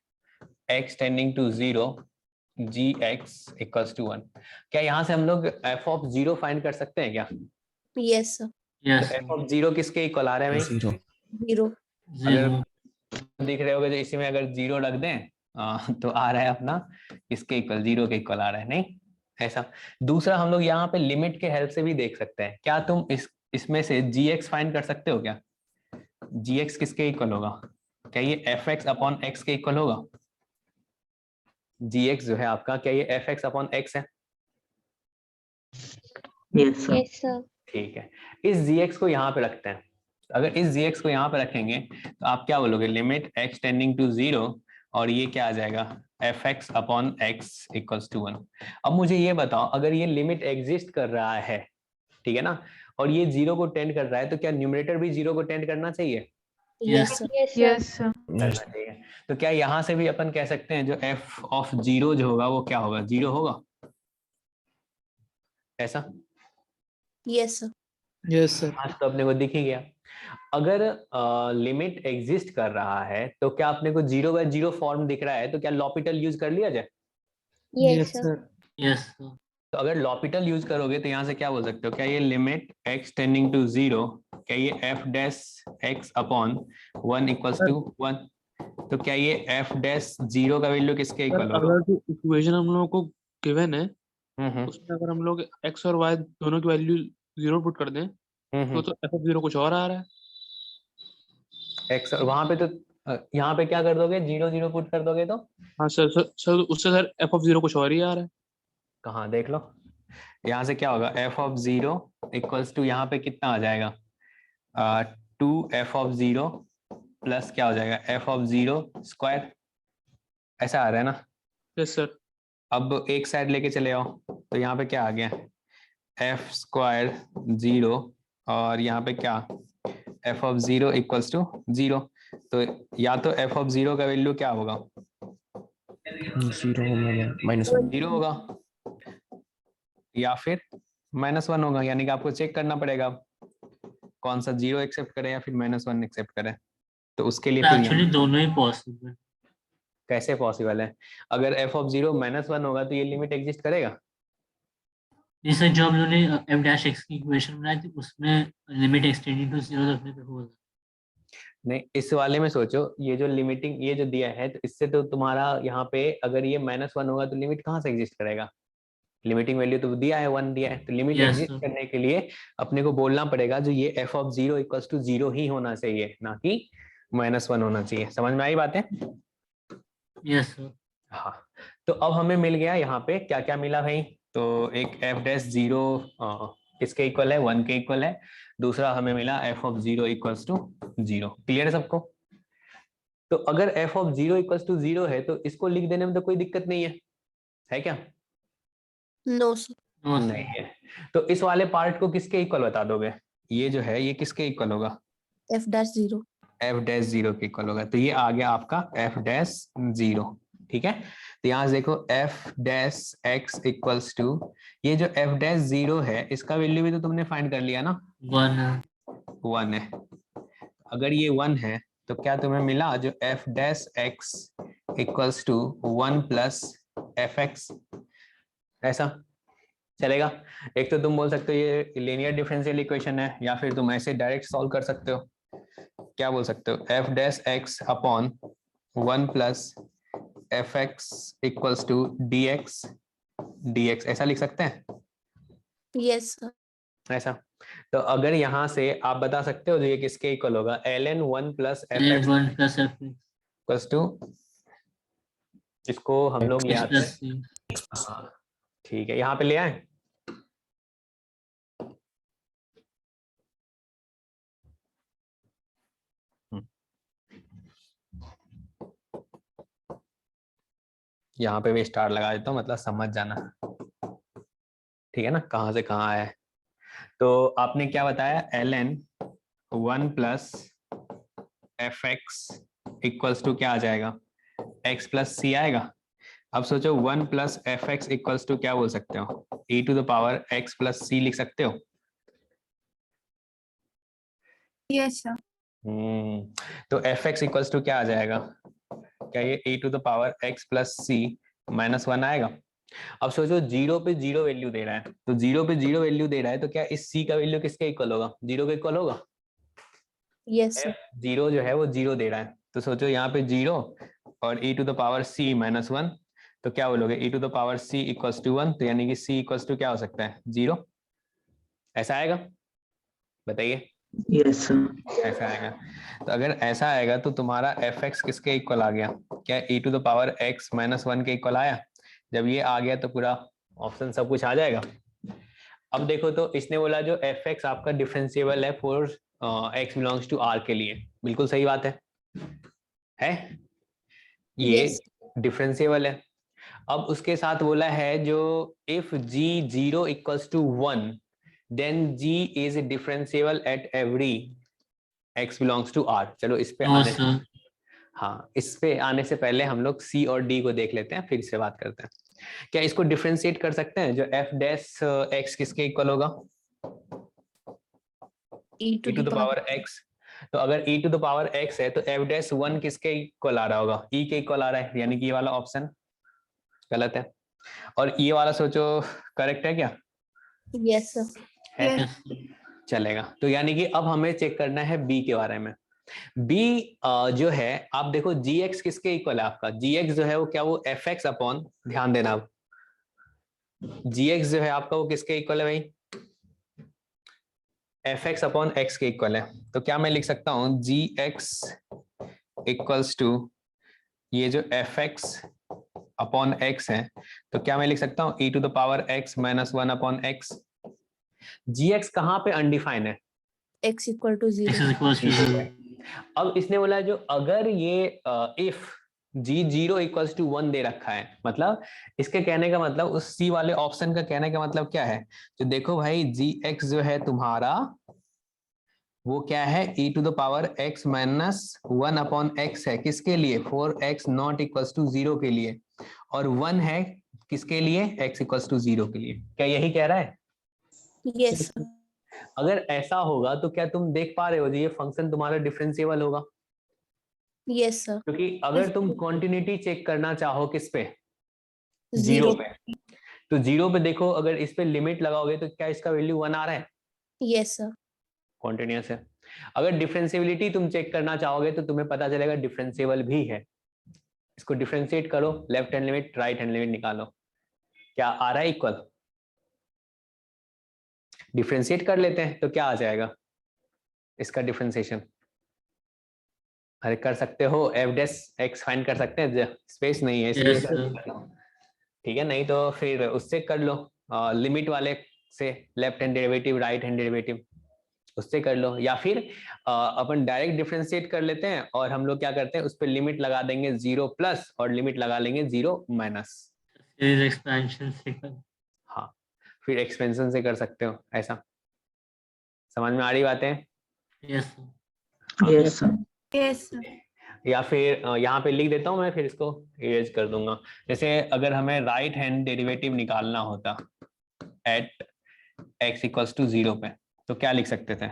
x tending to 0 g x equals to 1। क्या यहाँ से हम लोग एफ ऑफ 0 फाइंड कर सकते हैं क्या? Yes sir. Yes. F of 0 किसके इक्वल आ रहा है भाई? 0। Zero. दिख रहे होगे, तो इसी में अगर 0 रख दें तो आ रहा है अपना इसके इक्वल, 0 के इक्वल आ रहा है, नहीं ऐसा। दूसरा हम लोग यहाँ पे लिमिट के हेल्प से भी देख सकते हैं, क्या तुम इसमें से gx फाइंड कर सकते हो क्या? gx किसके इक्वल होगा, क्या ये fx अपॉन x के इक्वल होगा? gx जो है आपका, क्या ये fx अपॉन x है? Yes, sir. yes, sir. ठीक है, इस gx को यहाँ पे रखते हैं। अगर इस gx को यहाँ पे रखेंगे तो आप क्या बोलोगे, लिमिट x टेंडिंग टू 0 और ये क्या आ जाएगा fx upon x equals to 1। अब मुझे ये बताओ, अगर ये लिमिट एग्जिस्ट कर रहा है, ठीक है ना, और ये 0 को टेंड कर रहा है, तो क्या न्यूमरेटर भी 0 को टेंड करना चाहिए? Yes sir. Yes, sir. करना चाहिए। तो क्या यहाँ से भी अपन कह सकते हैं जो f ऑफ 0 जो होगा वो क्या होगा, 0 होगा, ऐसा? Yes sir. Yes sir. आज तो अपने को दिख ही गया। अगर लिमिट एग्जिस्ट कर रहा है तो क्या अपने को 0/0 फॉर्म दिख रहा है, तो क्या लॉपिटल यूज कर लिया जाए? Yes sir. Yes sir. तो अगर लॉपिटल यूज करोगे तो यहाँ से क्या बोल सकते हो, क्या ये लिमिट x टेंडिंग टू 0, क्या ये f dash x upon 1 equals to 1, तो क्या ये f डैश 0 का वैल्यू किसके सर इक्वल होगा? अगर जो इक्वेशन हम लोगों को गिवन है हम्म उसमें अगर हम लोग x और y दोनों की वैल्यू 0 पुट कर दें तो f of 0 कुछ और आ रहा है। x वहां पे तो यहाँ पे क्या कर दोगे, 0 0 पुट कर दोगे तो हाँ सर उससे सर f of 0 कुछ और ही आ रहा है। कहाँ देख लो, यहाँ से क्या होगा, f ऑफ 0 इक्वल्स टू यहाँ पे कितना आ जाएगा 2f ऑफ 0 प्लस क्या हो जाएगा f ऑफ 0 स्क्वायर, ऐसा आ रहा है ना। Yes sir. अब एक साइड लेके चले आओ तो यहाँ पे क्या आ गया, f स्क्वायर 0 और यहाँ पे क्या f ऑफ 0 इक्वल्स टू 0, तो या तो f ऑफ 0 का वैल्यू क्या होगा, 0 होगा या फिर -1 होगा, यानी कि आपको चेक करना पड़ेगा कौन सा 0 एक्सेप्ट करे या फिर -1 एक्सेप्ट करे। तो उसके लिए फिर एक्चुअली दोनों ही पॉसिबल। कैसे पॉसिबल है, अगर f ऑफ 0 -1 होगा तो ये लिमिट एग्जिस्ट करेगा? जैसे जो हम लोगों ने f डैश x की इक्वेशन बनाई थी उसमें लिमिट एक्सटेंडिंग टू 0 रखने पे हुआ। नहीं, इस वाले में सोचो, ये जो लिमिटिंग ये जो दिया है तो इससे तो तुम्हारा यहाँ पे अगर ये -1 होगा तो लिमिट कहाँ से एग्जिस्ट करेगा, लिमिटिंग वैल्यू तो दिया है 1 दिया है, तो लिमिट Yes, एग्जिस्ट sir. करने के लिए अपने को बोलना पड़ेगा जो ये f ऑफ 0 इक्वल्स टू 0 ही होना चाहिए, ना कि -1 होना चाहिए। समझ में आई बातें? Yes sir. हाँ, तो अब हमें मिल गया यहाँ पे क्या क्या मिला भाई, तो एक f डैश 0 किसके इक्वल है, 1 के इक्वल है, दूसरा हमें मिला f of 0 equals to 0। Clear है सबको? तो अगर f ऑफ 0 इक्वल्स टू 0 है तो इसको लिख देने में तो कोई दिक्कत नहीं है क्या? No sir. नो नहीं है। तो इस वाले पार्ट को किसके इक्वल बता दोगे, ये जो है ये किसके इक्वल होगा, f डैश 0। f डैश 0 के इक्वल होगा, तो ये आ गया आपका f डैश 0। ठीक है, तो यहाँ से देखो f dash x equals to, ये जो f डैश 0 है इसका वैल्यू भी तो तुमने फाइंड कर लिया ना, 1 है। अगर ये 1 है तो क्या तुम्हें मिला जो f dash x equals to 1 plus fx, ऐसा चलेगा? एक तो तुम बोल सकते हो ये लीनियर डिफरेंशियल इक्वेशन है, या फिर तुम ऐसे डायरेक्ट सॉल्व कर सकते हो, क्या बोल सकते हो, f dash x upon 1 plus fx equals to dx, ऐसा लिख सकते हैं? Yes sir. ऐसा, तो अगर यहाँ से आप बता सकते हो तो ये किसके इक्वल होगा, ln 1 plus fx 1 plus f equals to, इसको हम लोग x याद प्लस करें। c। हाँ ठीक है, यहाँ पे ले आए। यहाँ पे भी स्टार लगा देता हूँ, मतलब समझ जाना, ठीक है ना, कहाँ से कहाँ आया है। तो आपने क्या बताया, ln 1 plus fx equals to क्या आ जाएगा, x प्लस c आएगा। अब सोचो 1 प्लस fx इक्वल्स टू क्या बोल सकते हो, e to the power x plus c लिख सकते हो? Yes, sir. तो fx इक्वल्स टू क्या आ जाएगा, क्या ये e to the power x plus c -1 आएगा। अब सोचो 0 पे 0 वैल्यू दे रहा है, तो 0 पे 0 वैल्यू दे रहा है तो क्या इस c का वैल्यू किसके इक्वल होगा, 0 के इक्वल होगा? Yes sir. 0 जो है वो 0 दे रहा है, तो सोचो यहाँ पे 0 और e to the power c -1, तो क्या बोलोगे, e to the power c equals to 1, तो यानी कि c इक्वल्स टू क्या हो सकता है, 0, ऐसा आएगा? बताइए। Yes sir. ऐसा आएगा, तो अगर ऐसा आएगा तो तुम्हारा fx किसके इक्वल आ गया, क्या e to the power x -1 के इक्वल आया? जब ये आ गया तो पूरा ऑप्शन सब कुछ आ जाएगा। अब देखो तो इसने बोला जो एफ एक्स आपका डिफरेंशिएबल है for x belongs to R के लिए, बिल्कुल सही बात है ये Yes. डिफरेंशिएबल है। अब उसके साथ बोला है जो if g 0 equals to 1 then g is differentiable at every x belongs to r। चलो इस पे नो आने सर, हाँ, इस पे आने से पहले हम लोग c और d को देख लेते हैं, फिर इससे बात करते हैं। क्या इसको डिफरेंशिएट कर सकते हैं? जो f डैश x किसके इक्वल होगा? E to e to the the power. Power x। तो अगर e to the power x है तो f डैश 1 किसके इक्वल आ रहा होगा? e के इक्वल आ रहा है, यानी कि ये वाला ऑप्शन गलत है। और ये वाला सोचो करेक्ट है क्या? Yes, sir. है? Yes. यस सर, चलेगा। तो यानी कि अब हमें चेक करना है b के बारे में। b जो है आप देखो gx किसके इक्वल है आपका? gx जो है वो क्या, वो fx अपॉन, ध्यान देना अब, gx जो है आपका वो किसके इक्वल है भाई? fx अपॉन x के इक्वल है। तो क्या मैं लिख सकता हूं gx इक्वल्स टू ये जो fx अपॉन x है, तो क्या मैं लिख सकता हूं e to the power x माइनस 1 अपॉन x। gx कहाँ पे अनडिफाइन है? X equal to x 0. Is equals to zero 0। पे। अब इसने बोला जो अगर ये इफ g 0 इक्वल्स टू 1 दे रखा है, मतलब इसके कहने का मतलब, उस c वाले ऑप्शन का कहने का मतलब क्या है? जो देखो भाई gx जो है तुम्हारा वो क्या है? e to the power x माइनस 1 अपॉन x है, किसके लिए? For x not equals to 0 के लिए। और 1 है किसके लिए? x इक्वल्स टू 0 के लिए। क्या यही कह रहा है? Yes, sir. अगर ऐसा होगा तो क्या तुम देख पा रहे हो ये फंक्शन तुम्हारा डिफरेंशिएबल होगा? Yes, sir. क्योंकि अगर तुम कॉन्टिन्यूटी चेक करना चाहो किस पे? 0 0. पे। तो 0 पे देखो, अगर इस पे लिमिट लगाओगे तो क्या इसका वैल्यू 1 आ रहा है? Yes, sir. कॉन्टिन्यूअस है। अगर डिफरेंशिएबिलिटी तुम चेक करना चाहोगे तो तुम्हें पता चलेगा डिफरेंशिएबल भी है। इसको डिफरेंशिएट करो, left hand limit right hand limit निकालो, क्या आ रहा है? इक्वल। डिफरेंशिएट कर लेते हैं तो क्या आ जाएगा इसका डिफरेंशिएशन? अरे कर सकते हो, एफ डैश एक्स फाइंड कर सकते हैं, स्पेस नहीं है इसलिए Yes, कर sir. सकता हूं। ठीक है, नहीं तो फिर उससे कर लो, लिमिट वाले से, left hand derivative right hand derivative, उससे कर लो। या फिर अपन डायरेक्ट डिफरेंशिएट कर लेते हैं और हम लोग क्या करते हैं उस पर लिमिट लगा देंगे 0 प्लस और लिमिट लगा लेंगे 0 माइनस। सीरीज एक्सपेंशन से कर। हाँ, फिर एक्सपेंशन से कर सकते हो ऐसा। समझ में आ रही बातें? Yes sir, Yes, sir. Yes, sir. या फिर यहाँ पे लिख देता हूँ मैं, फिर इसको इरेज कर दूंगा। जैसे अगर हमें राइट हैंड डेरिवेटिव निकालना होता एट x इक्वल्स टू 0 पे, तो क्या लिख सकते थे?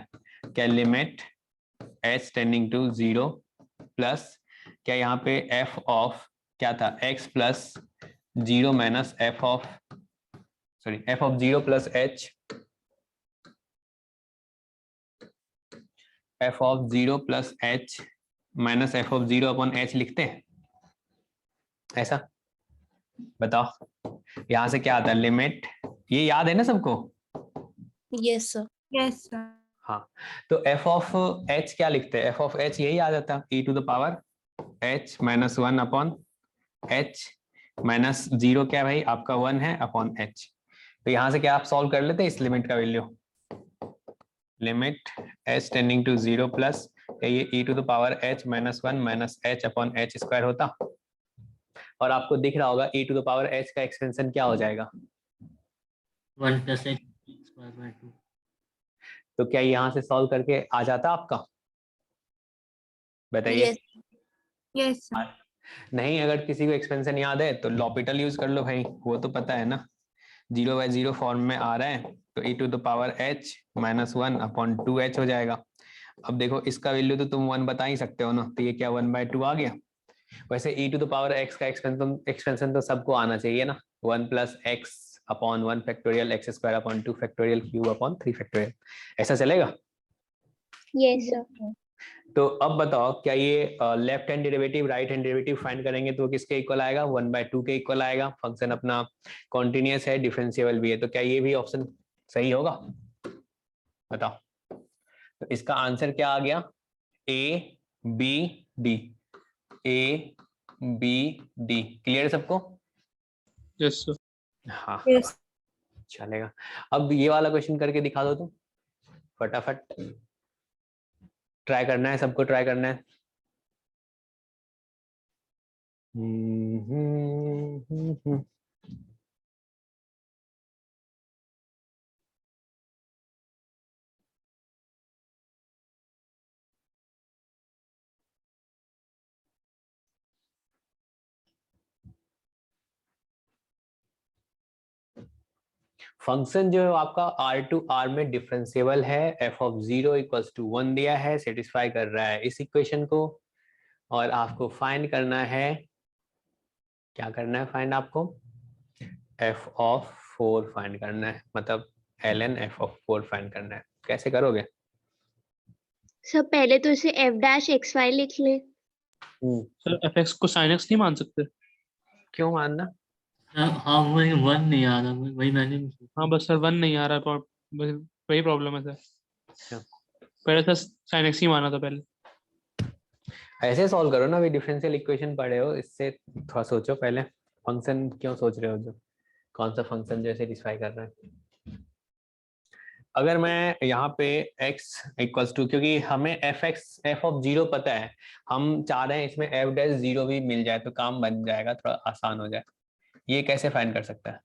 क्या limit h tending to 0 plus क्या यहाँ पे f ऑफ क्या था? x plus 0 minus f of, sorry, f of 0 plus h, f of 0 plus h minus f of 0 upon h लिखते हैं ऐसा? बताओ यहां से क्या आता है? लिमिट, ये याद है ना सबको? Yes, sir. Yes, sir. हाँ, तो f ऑफ h क्या लिखते हैं? f ऑफ h यही आ जाता है e to the power h minus 1 upon h minus 0 क्या भाई आपका 1 है अपॉन h। तो यहां से क्या आप सॉल्व कर लेते हैं इस लिमिट का value? Limit h tending to 0 plus ये e to the power h minus 1 minus h upon h square होता, और आपको दिख रहा होगा e to the power h का एक्सपेंशन क्या हो जाएगा? 1 प्लस h स्क्वायर बाय 2। तो क्या यहाँ से सॉल्व करके आ जाता आपका? बताइए। Yes. Yes, sir. नहीं, अगर किसी को एक्सपेंशन याद है तो लॉपिटल यूज कर लो भाई, वो तो पता है ना, 0/0 फॉर्म में आ रहा है तो e to the power h minus 1 upon 2h हो जाएगा। अब देखो इसका वैल्यू तो तुम 1 बता ही सकते हो ना, तो ये क्या 1/2 आ गया। वैसे e to the power x का एक्सपेंशन तो सबको आना चाहिए ना, 1 plus x upon 1 factorial x square upon 2 factorial cube upon 3 factorial, ऐसा चलेगा? Yes, sir. तो अब बताओ क्या ये left hand derivative right hand derivative find करेंगे तो किसके इक्वल आएगा? 1/2 के इक्वल आएगा। फंक्शन अपना कॉन्टिन्यूअस है, डिफरेंशिएबल भी है, तो क्या ये भी ऑप्शन सही होगा? बताओ। तो इसका आंसर क्या आ गया? A B D, A B D. Clear सबको? Yes sir. हाँ, Yes. चलेगा। अब ये वाला क्वेश्चन करके दिखा दो तुम फटाफट। ट्राई करना है, सबको ट्राई करना है। फंक्शन जो है आपका R टू R में डिफरेंशिएबल है, f ऑफ 0 इक्वल्स टू 1 दिया है, सेटिस्फाई कर रहा है इस इक्वेशन को। और आपको फाइंड करना है, क्या करना है फाइंड, आपको f ऑफ 4 फाइंड करना है, मतलब ln f ऑफ 4 फाइंड करना है। कैसे करोगे? सर पहले तो इसे f डैश एक्स वाई लिख ले। सर fx को sin x नहीं मान सकते? क्यों मानना? हाँ वही 1 नहीं आ रहा, वही मैंने भी सोचा। हाँ बस सर 1 नहीं आ रहा है, वही प्रॉब्लम है सर। अच्छा। पहले सर sin x ही माना था पहले। ऐसे सॉल्व करो ना, अभी डिफरेंशियल इक्वेशन पढ़े हो, इससे थोड़ा सोचो पहले। फंक्शन क्यों सोच रहे हो, जो कौन सा फंक्शन जो सेटिस्फाई कर रहा है। अगर मैं यहाँ पे x इक्वल्स टू, क्योंकि हमें f ऑफ 0 पता है, हम चाह रहे हैं इसमें f डैश 0 भी मिल जाए तो काम बन जाएगा, थोड़ा आसान हो जाए। ये कैसे फाइंड कर सकता है?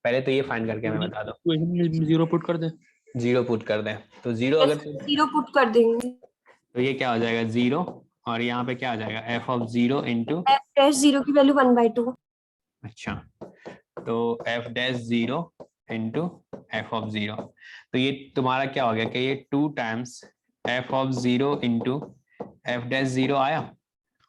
पहले तो ये फाइंड करके हमें बता दो। इक्वेशन में 0 पुट कर दें। 0 पुट कर दें तो 0 अगर जीरो पुट कर देंगे। तो ये क्या हो जाएगा 0, और यहाँ पे क्या आ जाएगा f of 0 into, f dash 0 की वैल्यू 1/2। अच्छा तो f dash 0 into f of 0, तो ये तुम्हारा क्या हो गया कि ये 2 times f of 0 into f dash 0 आया,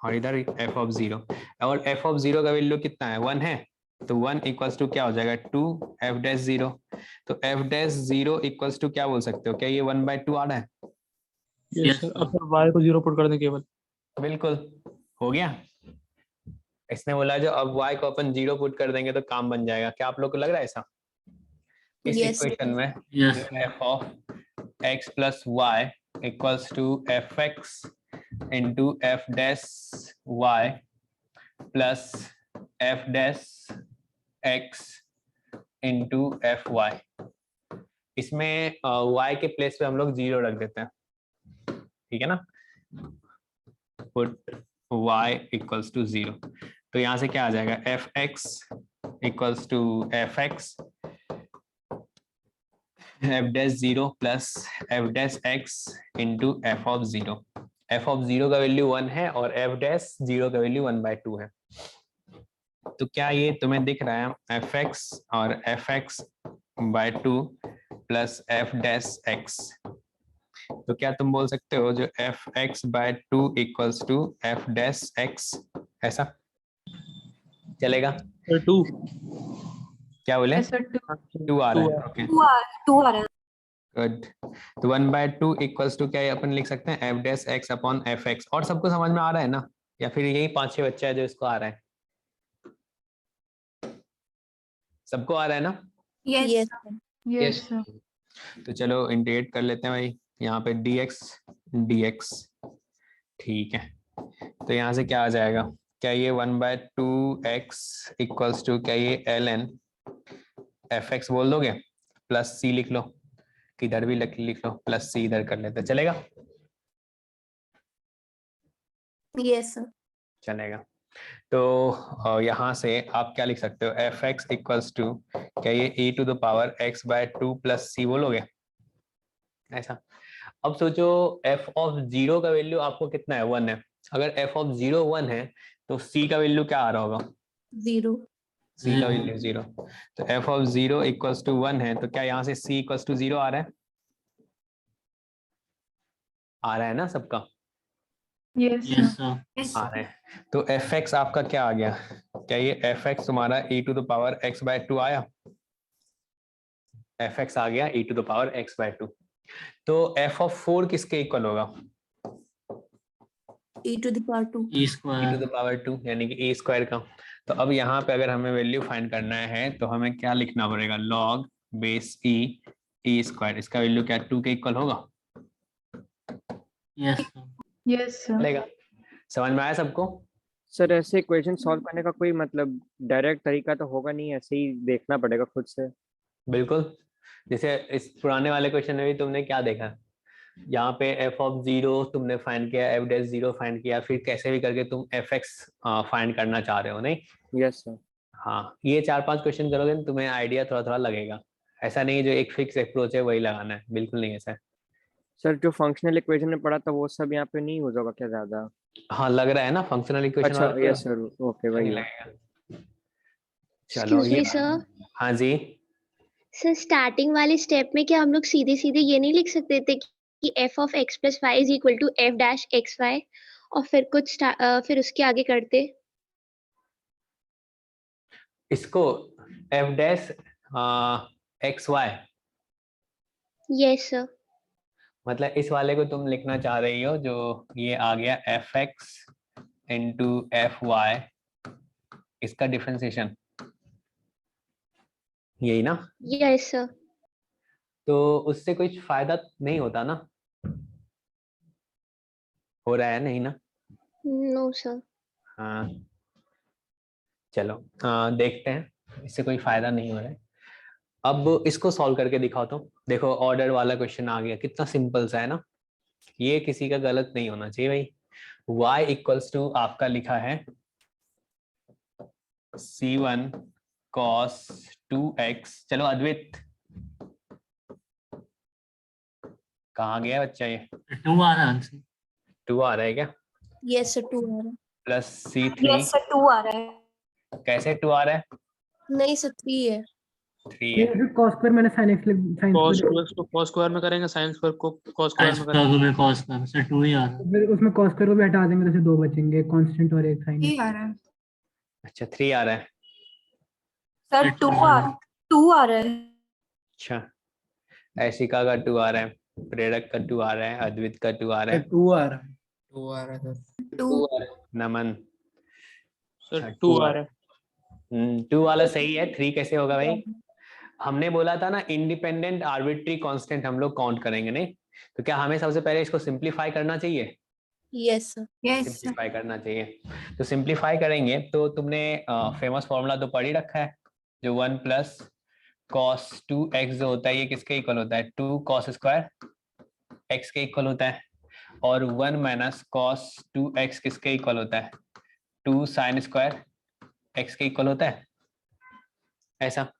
और इधर f ऑफ 0, और f ऑफ 0 का वैल्यू कितना है 1 है, तो 1 इक्वल्स टू क्या हो जाएगा 2 f डैश 0, तो f डैश 0 इक्वल्स टू क्या बोल सकते हो, क्या ये 1/2 आ रहा है? Yes sir. अब सर y को 0 पुट कर दें केवल। बिल्कुल हो गया। इसने बोला जो अब y को अपन 0 पुट कर देंगे तो काम बन जाएगा। क्या आप लोग को लग रहा है ऐसा? इस Yes. इक्वेशन में Yes. f of x plus y equals to f x into f dash y plus f dash x into f y, इसमें y के प्लेस पे हम लोग 0 रख देते हैं, ठीक है ना। पुट y इक्वल्स टू 0, तो यहाँ से क्या आ जाएगा f x equals to f x f dash 0 plus f dash x into f of 0। F of 0 का वैल्यू 1 है और एफ डैश 0 का वैल्यू 1/2 है। तो क्या ये तुम्हें दिख रहा है एफ एक्स और f x by 2 plus f dash x, तो क्या तुम बोल सकते हो जो f x by 2 equals to f dash x, ऐसा चलेगा? सर 2 क्या बोले? सर 2 आ रहा है, ओके 2 आ रहा है। गुड। तो 1/2 इक्वल्स टू क्या ये अपन लिख सकते हैं f dash x upon f x. और सबको समझ में आ रहा है ना, या फिर यही 5-6 बच्चा है जो इसको आ रहा है? सबको आ रहा है ना? Yes. Yes sir. तो चलो इंटीग्रेट कर लेते हैं भाई, यहाँ पे dx, ठीक है। तो यहाँ से क्या आ जाएगा, क्या ये 1/2 x इक्वल्स टू क्या ये ln एफ एक्स बोल दोगे, प्लस c लिख लो, किधर भी लिख लो, प्लस c इधर कर लेते, चलेगा? Yes, sir. चलेगा। तो यहाँ से आप क्या लिख सकते हो, एफ एक्स इक्वल्स टू क्या ये e to the power x by 2 plus c बोलोगे, ऐसा। अब सोचो f ऑफ 0 का वैल्यू आपको कितना है 1 है, अगर f ऑफ 0 1 है तो c का वैल्यू क्या आ रहा होगा? 0. c का वैल्यू 0, तो f ऑफ 0 इक्वल्स टू 1 है, तो क्या यहाँ से c इक्वल्स टू 0 आ रहा है? आ रहा है ना सबका? Yes sir. आ रहा है। तो एफ एक्स आपका क्या आ गया, क्या ये एफ एक्स तुम्हारा e to the power x by 2 आया, एफ एक्स आ गया e to the power x by 2। तो f ऑफ 4 किसके इक्वल होगा? E to the power 2. E e square. To the power 2 यानी कि a स्क्वायर का। तो अब यहाँ पे अगर हमें वैल्यू फाइंड करना है तो हमें क्या लिखना पड़ेगा, लॉग बेस e स्क्वायर, इसका वैल्यू क्या 2 के इक्वल होगा? Yes sir. Yes sir. चलेगा? समझ में आया सबको? सर ऐसे इक्वेशन सॉल्व करने का कोई मतलब डायरेक्ट तरीका तो होगा नहीं, ऐसे ही देखना पड़ेगा खुद से। बिल्कुल, जैसे इस पुराने वाले क्वेश्चन में भी तुमने क्या देखा, यहाँ पे एफ ऑफ 0 तुमने फाइंड किया, एफ डैश 0 फाइंड किया, फिर कैसे भी करके तुम एफ एक्स फाइंड करना चाह रहे हो, नहीं? Yes sir. हाँ, ये 4-5 क्वेश्चन करोगे तो तुम्हें आइडिया थोड़ा थोड़ा लगेगा। ऐसा नहीं जो एक फिक्स अप्रोच है वही लगाना है, बिल्कुल नहीं ऐसा है। सर जो फंक्शनल इक्वेशन में पढ़ा था वो सब यहाँ पे नहीं यूज होगा क्या ज्यादा? हाँ, लग रहा है ना फंक्शनल इक्वेशन अच्छा वाला यस सर, ओके अच्छा नहीं वही है। लगेगा। चलो एक्सक्यूज ये, मी सर। हाँ जी, सर स्टार्टिंग वाले स्टेप में क्या हम लोग सीधे सीधे ये नहीं लिख सकते थे कि f of x plus y is equal to f dash x y, और फिर फिर उसके आगे करते? इसको f dash x y, yes sir. मतलब इस वाले को तुम लिखना चाह रही हो जो ये आ गया f x into f y, इसका डिफरेंशिएशन, यही ना? Yes sir. तो उससे कुछ फायदा नहीं होता ना, हो रहा है नहीं ना? No sir. हाँ, चलो देखते हैं, इससे कोई फायदा नहीं हो रहा है। अब इसको सॉल्व करके दिखाओ तो। देखो ऑर्डर वाला क्वेश्चन आ गया, कितना सिंपल सा है ना, ये किसी का गलत नहीं होना चाहिए भाई। y इक्वल्स टू आपका लिखा है c1 cos 2x, चलो अद्वित कहाँ गया बच्चा, ये 2 आ रहा है आंसर। 2 आ रहा है क्या? यस सर 2 आ रहा है। प्लस c3, यस सर 2 आ रहा है। कैसे 2 आ रहा है? नहीं सर 3 है। 3 है। कॉस स्क्वायर मैंने sine x sine cos square, square को cos स्क्वायर में करेंगे, sin स्क्वायर को cos स्क्वायर साइंस में करेंगे। में कॉस का सर 2 ही आ रहा है। फिर उसमें कॉस स्क्वायर को भी हटा देंगे तो सिर्फ 2 बचेंगे, कांस्टेंट और एक साइन। 3 आ रहा है। अच्छा 3 आ रहा है, सर 2 आ रहा है। अच्छा ऐशिका का 2 आ रहा है, प्रेरक का 2 आ रहा है, अद्वित का 2 आ रहा है, 2 आ रहा है। 2 नमन सर अच्छा 2 2 आ आ रहा है। रहा है। 2 वाला सही है, 3 कैसे होगा भाई? हमने बोला था ना इंडिपेंडेंट आर्बिट्री कांस्टेंट हम लोग काउंट करेंगे, नहीं? तो क्या हमें सबसे पहले इसको सिंप्लीफाई करना चाहिए? Yes sir. Yes sir. Simplify करना चाहिए, तो सिंप्लीफाई करेंगे तो तुमने फेमस फॉर्मूला तो पढ़ ही रखा है, जो 1 प्लस कॉस 2x जो होता है ये किसके इक्वल होता है? 2 कॉस स्क्वायर x के इक्वल होता है, और 1 माइनस कॉस 2x किसके इक्वल होता है? 2 साइन स्क्वायर x के इक्वल होता है, ऐसा।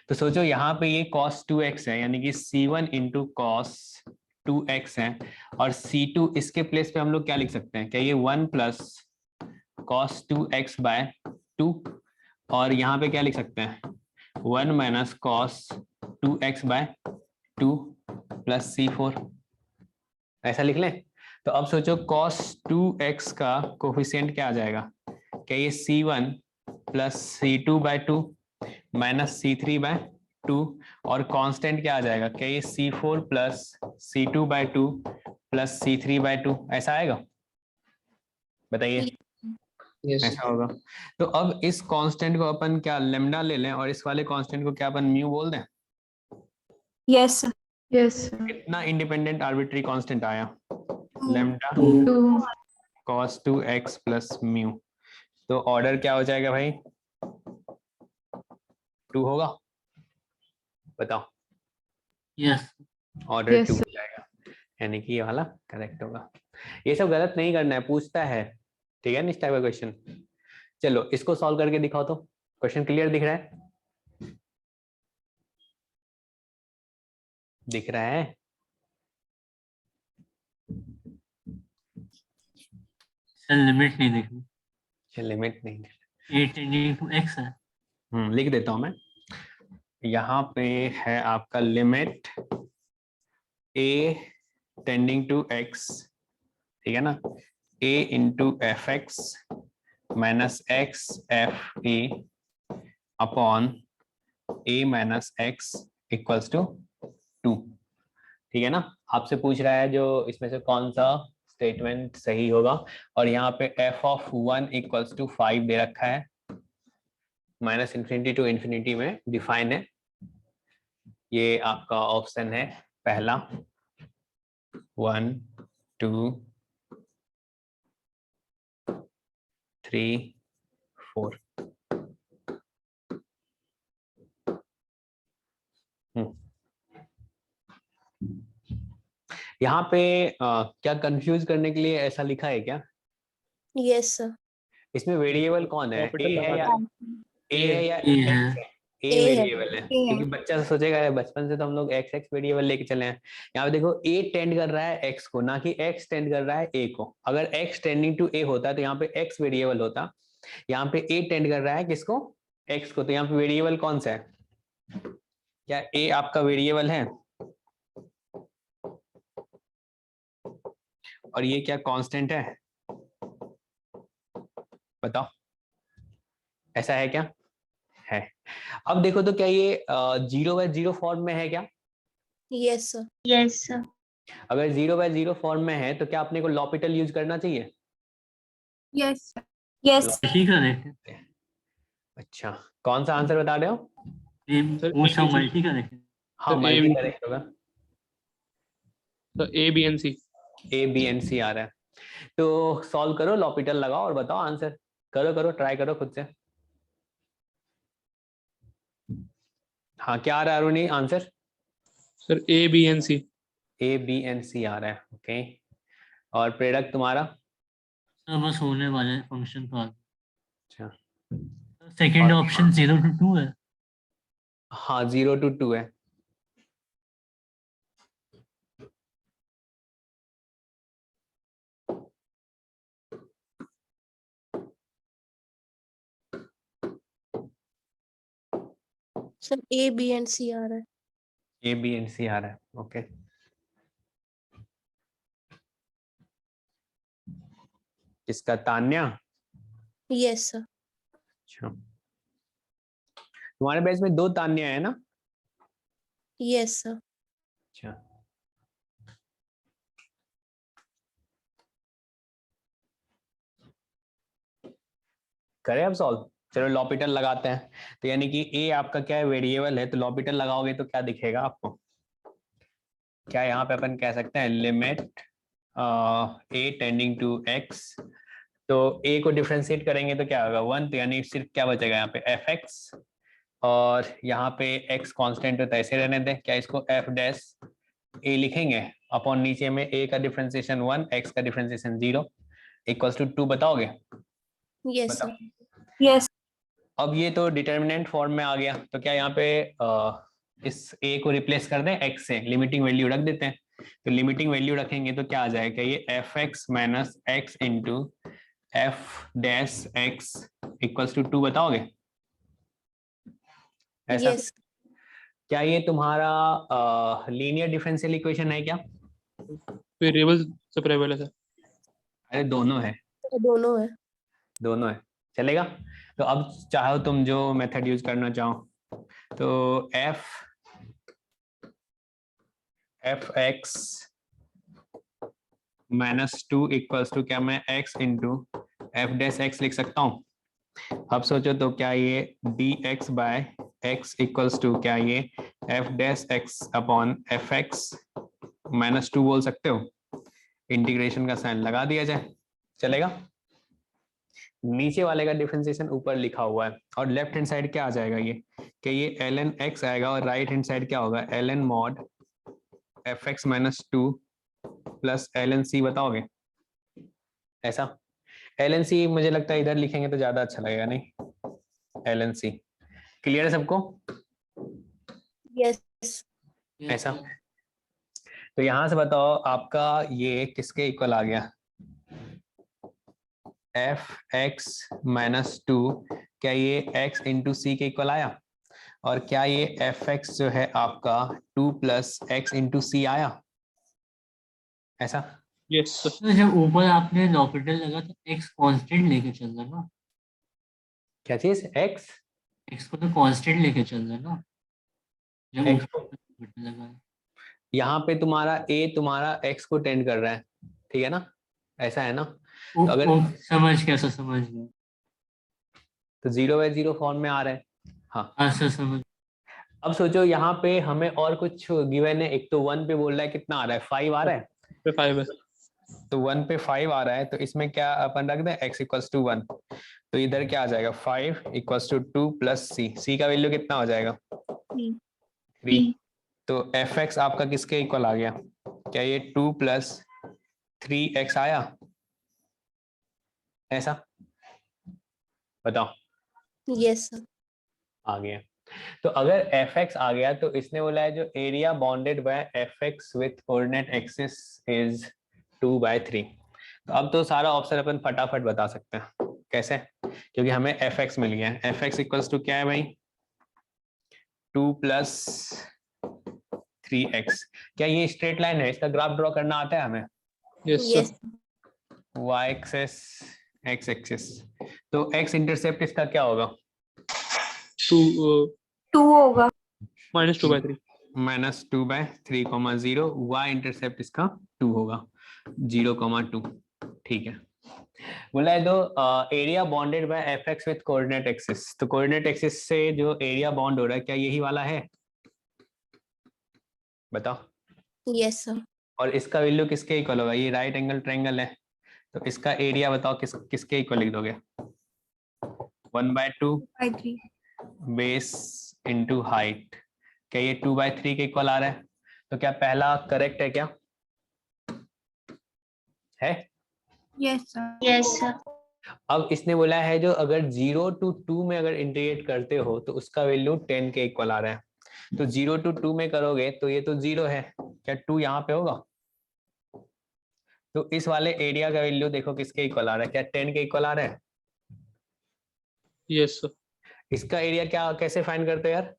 तो सोचो यहाँ पे ये cos 2x है, यानी कि c1 इंटू कॉस 2x है, और c2 इसके प्लेस पे हम लोग क्या लिख सकते हैं? क्या ये 1 प्लस कॉस 2x बाय 2, और यहाँ पे क्या लिख सकते हैं? 1 minus cos 2x bye 2 plus c4, ऐसा लिख लें। तो अब सोचो cos 2x का कोफिशिएंट क्या आ जाएगा? क्या ये c1 plus c2 bye 2 minus c3 bye 2, और कांस्टेंट क्या आ जाएगा? क्या ये c4 plus c2 bye 2 plus c3 bye 2, ऐसा आएगा? बताइए। ऐसा होगा। तो अब इस कांस्टेंट को अपन क्या लेमडा ले लें, और इस वाले कांस्टेंट को क्या अपन म्यू बोल दें? Yes sir. Yes sir. कितना इंडिपेंडेंट आर्बिट्री कांस्टेंट आया? Lambda 2 cos 2x plus mu. तो ऑर्डर क्या हो जाएगा भाई? 2 होगा, बताओ। Yes order Yes, 2 sir. हो जाएगा, यानी कि ये वाला करेक्ट होगा। ये सब गलत नहीं करना है, पूछता है, ठीक है ना, इस टाइप का क्वेश्चन। चलो इसको सॉल्व करके दिखाओ तो। क्वेश्चन क्लियर दिख रहा है? दिख रहा है? सर लिमिट नहीं देखनी, लिमिट नहीं, 8 टेंडिंग टू x है। लिख देता हूं मैं। यहाँ पे है आपका limit a tending to x, ठीक है ना, a into f x minus x f a upon a minus x equals to 2, ठीक है ना। आपसे पूछ रहा है जो इसमें से कौन सा स्टेटमेंट सही होगा, और यहाँ पे f ऑफ 1 इक्वल्स टू 5 दे रखा है, माइनस इन्फिनिटी टू इन्फिनिटी में डिफाइन है। ये आपका ऑप्शन है पहला, 1 2 3 4। यहाँ पे क्या कंफ्यूज करने के लिए ऐसा लिखा है क्या? Yes sir. इसमें वेरिएबल कौन है? Capital ए है या ए है। एक्स है? ए A है। वेरिएबल है, क्योंकि बच्चा सोचेगा यार बचपन से तो हम लोग एक्स एक्स वेरिएबल लेके चले हैं। यहाँ पे देखो ए टेंड कर रहा है एक्स को, ना कि एक्स टेंड कर रहा है ए को। अगर एक्स टेंडिंग टू ए होता तो यहाँ पे एक्स वेरिएबल होता, यहाँ पे ए टेंड कर रहा है किसको? एक्स को। तो यहाँ पे वेरिएबल कौन सा है? क्या ए आपका वेरिएबल है? और ये क्या कांस्टेंट है? बताओ, ऐसा है क्या? है। अब देखो तो क्या ये 0/0 फॉर्म में है क्या? Yes sir. Yes sir. अगर 0/0 फॉर्म में है तो क्या अपने को लॉपिटल यूज करना चाहिए? यस यस ठीक है। अच्छा, कौन सा आंसर बता रहे हो? सर, वो सब ABC मल्टी करेक्ट। हाँ, सर, मल्टी A, करेक्ट होगा। तो A, B and C। A B and C आ रहा है, तो सॉल्व करो, लॉपिटल लगाओ और बताओ आंसर। करो ट्राई करो खुद से। हाँ, क्या आ रहा है Aruni answer? Sir A, B and C। A B and C आ रहा है, ओके। और प्रेरक तुम्हारा? सब बस होने वाले फंक्शन तो आगे। अच्छा, सेकंड और- ऑप्शन 0 to 2 है। हाँ 0 to 2 है। Sir A B and C आ रहा है। ए बी एन सी आ रहा है, ओके। किसका? तान्या? Yes sir. अच्छा, तुम्हारे बैच में 2 तान्या है ना? Yes sir. अच्छा, करें अब सॉल्व? चलो लॉपिटल लगाते हैं। तो यानी कि ए आपका क्या है? वेरिएबल है, तो लॉपिटल लगाओगे तो क्या दिखेगा आपको? क्या यहाँ पे अपन कह सकते हैं limit a tending to x, तो ए को डिफरेंशिएट करेंगे तो क्या होगा? 1। तो यानी सिर्फ क्या बचेगा यहाँ पे? एफ एक्स, और यहाँ पे एक्स कांस्टेंट है तो ऐसे रहने दें। क्या इसको एफ डैश ए लिखेंगे अपॉन नीचे में ए का डिफरेंशिएशन 1, एक्स का डिफरेंशिएशन 0 इक्वल्स टू 2। बताओगे? Yes sir. यस अब ये तो डिटर्मिनेंट फॉर्म में आ गया, तो क्या यहाँ पे इस a को रिप्लेस कर दें x से, लिमिटिंग वैल्यू रख देते हैं। तो लिमिटिंग वैल्यू रखेंगे तो क्या आ जाएगा? ये f x minus x into f dash x equals to 2। बताओगे ऐसा? यस। क्या ये तुम्हारा लीनियर डिफरेंशियल इक्वेशन है क्या? वेरिएबल सेपरेबल है सर। अरे दोनों है, दोनों है। दोनों है, चलेगा। तो अब चाहो तुम जो मेथड यूज करना चाहो, तो f x minus 2 equals to क्या मैं x into f dash x लिख सकता हूँ। अब सोचो तो क्या ये d x by x equals to क्या ये f dash x upon f x minus 2 बोल सकते हो। इंटीग्रेशन का साइन लगा दिया जाए, चलेगा। नीचे वाले का डिफरेंशिएशन ऊपर लिखा हुआ है, और लेफ्ट हैंड साइड क्या आ जाएगा ये कि ये ln x आएगा, और राइट हैंड साइड क्या होगा? ln mod fx minus 2 plus ln c। बताओगे ऐसा? ln c मुझे लगता है इधर लिखेंगे तो ज्यादा अच्छा लगेगा, नहीं? ln c क्लियर है सबको? यस। ऐसा? तो यहां से बताओ आपका ये किसके इक्वल आ गया? एफ एक्स माइनस 2, क्या ये x इंटू सी के इक्वल आया? और क्या ये एफ एक्स जो है आपका 2 प्लस एक्स इंटू सी आया? ऐसा? Yes sir. तो जब ऊपर आपने लॉपिटल लगा तो x कांस्टेंट लेके चल रहा ना। क्या चीज? x को तो कांस्टेंट लेके चल रहा ना जब X ऊपर लॉपिटल लगा है। यहाँ पे तुम्हारा a तुम्हारा x को टेंड कर रहा है, ठीक है ना? ऐसा है ना? तो अगर समझ गया सर, समझ गया। तो 0/0 फॉर्म में आ रहा है। हाँ, सर समझ। अब सोचो यहाँ पे हमें और कुछ गिवन है। एक तो 1 पे बोल रहा है, कितना आ रहा है? 5 आ रहा है। 5 है। तो 1 पे 5 आ रहा है, तो इसमें क्या अपन रख दें? x equals to 1। तो इधर क्या आ जाएगा? 5 इक्वल्स टू 2 प्लस c का वैल्यू कितना हो जाएगा? 3। तो एफ एक्स आपका किसके इक्वल आ गया? क्या ये 2 प्लस 3x आया? ऐसा बताओ। Yes sir. आ गया। तो अगर fx आ गया तो इसने बोला है जो area bounded by fx with coordinate axis is 2/3। तो अब तो सारा ऑप्शन अपन फटाफट बता सकते हैं। कैसे? क्योंकि हमें fx मिल गया है। fx इक्वल्स टू क्या है भाई? 2 प्लस 3x। क्या ये स्ट्रेट लाइन है? इसका ग्राफ ड्रॉ करना आता है हमें? Yes yes sir. y axis x axis. तो x इंटरसेप्ट इसका क्या होगा? 2 होगा। -2/3। -2/3, 0। y इंटरसेप्ट इसका 2 होगा, 0,2। ठीक है। बोला है दो area bounded by fx with coordinate axis. तो कोऑर्डिनेट एक्सिस से जो एरिया बॉन्ड हो रहा है क्या यही वाला है? बताओ। Yes sir. और इसका वैल्यू किसके इक्वल होगा? ये राइट एंगल ट्रायंगल है, तो इसका एरिया बताओ किसके इक्वल लिख दोगे? 1/2 3 बेस इंटू हाइट। क्या ये 2/3 के इक्वल आ रहा है? तो क्या पहला करेक्ट है? क्या है? Yes sir. Yes sir. अब इसने बोला है जो अगर 0 to 2 में अगर इंटीग्रेट करते हो तो उसका वैल्यू 10 के इक्वल आ रहा है। तो 0 to 2 में करोगे तो ये तो 0 है, क्या 2 यहाँ पे होगा? तो इस वाले एरिया का वैल्यू देखो किसके इक्वल आ रहा है? क्या 10 के इक्वल आ रहा है? Yes sir. इसका एरिया क्या कैसे फाइंड करते हो यार?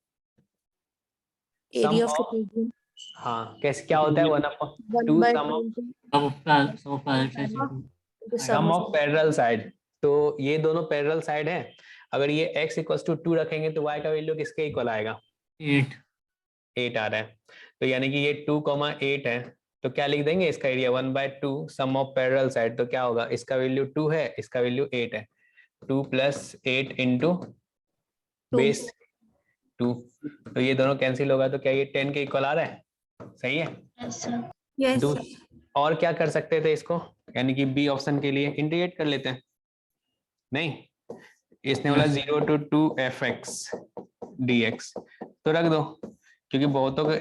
Area Sum of of- region हाँ, कैसे क्या होता है? 1/2 सम ऑफ पैरेलल साइड। तो ये दोनों पैरेलल साइड है। अगर ये x इक्वल्स टू 2 रखेंगे तो y का वैल्यू किसके इक्वल आएगा? 8 आ रहा है। तो यानी कि ये 2,8 है। तो क्या लिख देंगे? इसका area 1/2 sum of parallel side. तो क्या होगा? इसका वैल्यू 2 है, इसका वैल्यू 8 है। 2 + 8 इंटू बेस 2। तो ये दोनों कैंसिल होगा। तो क्या ये 10 के इक्वल आ रहा है? सही है। Yes sir. यस दो सर। और क्या कर सकते थे इसको? यानी कि बी ऑप्शन के लिए इंटीग्रेट कर लेते हैं। नहीं, इसने बोला 0 to 2 fx dx। तो रख दो, क्योंकि बहुतों को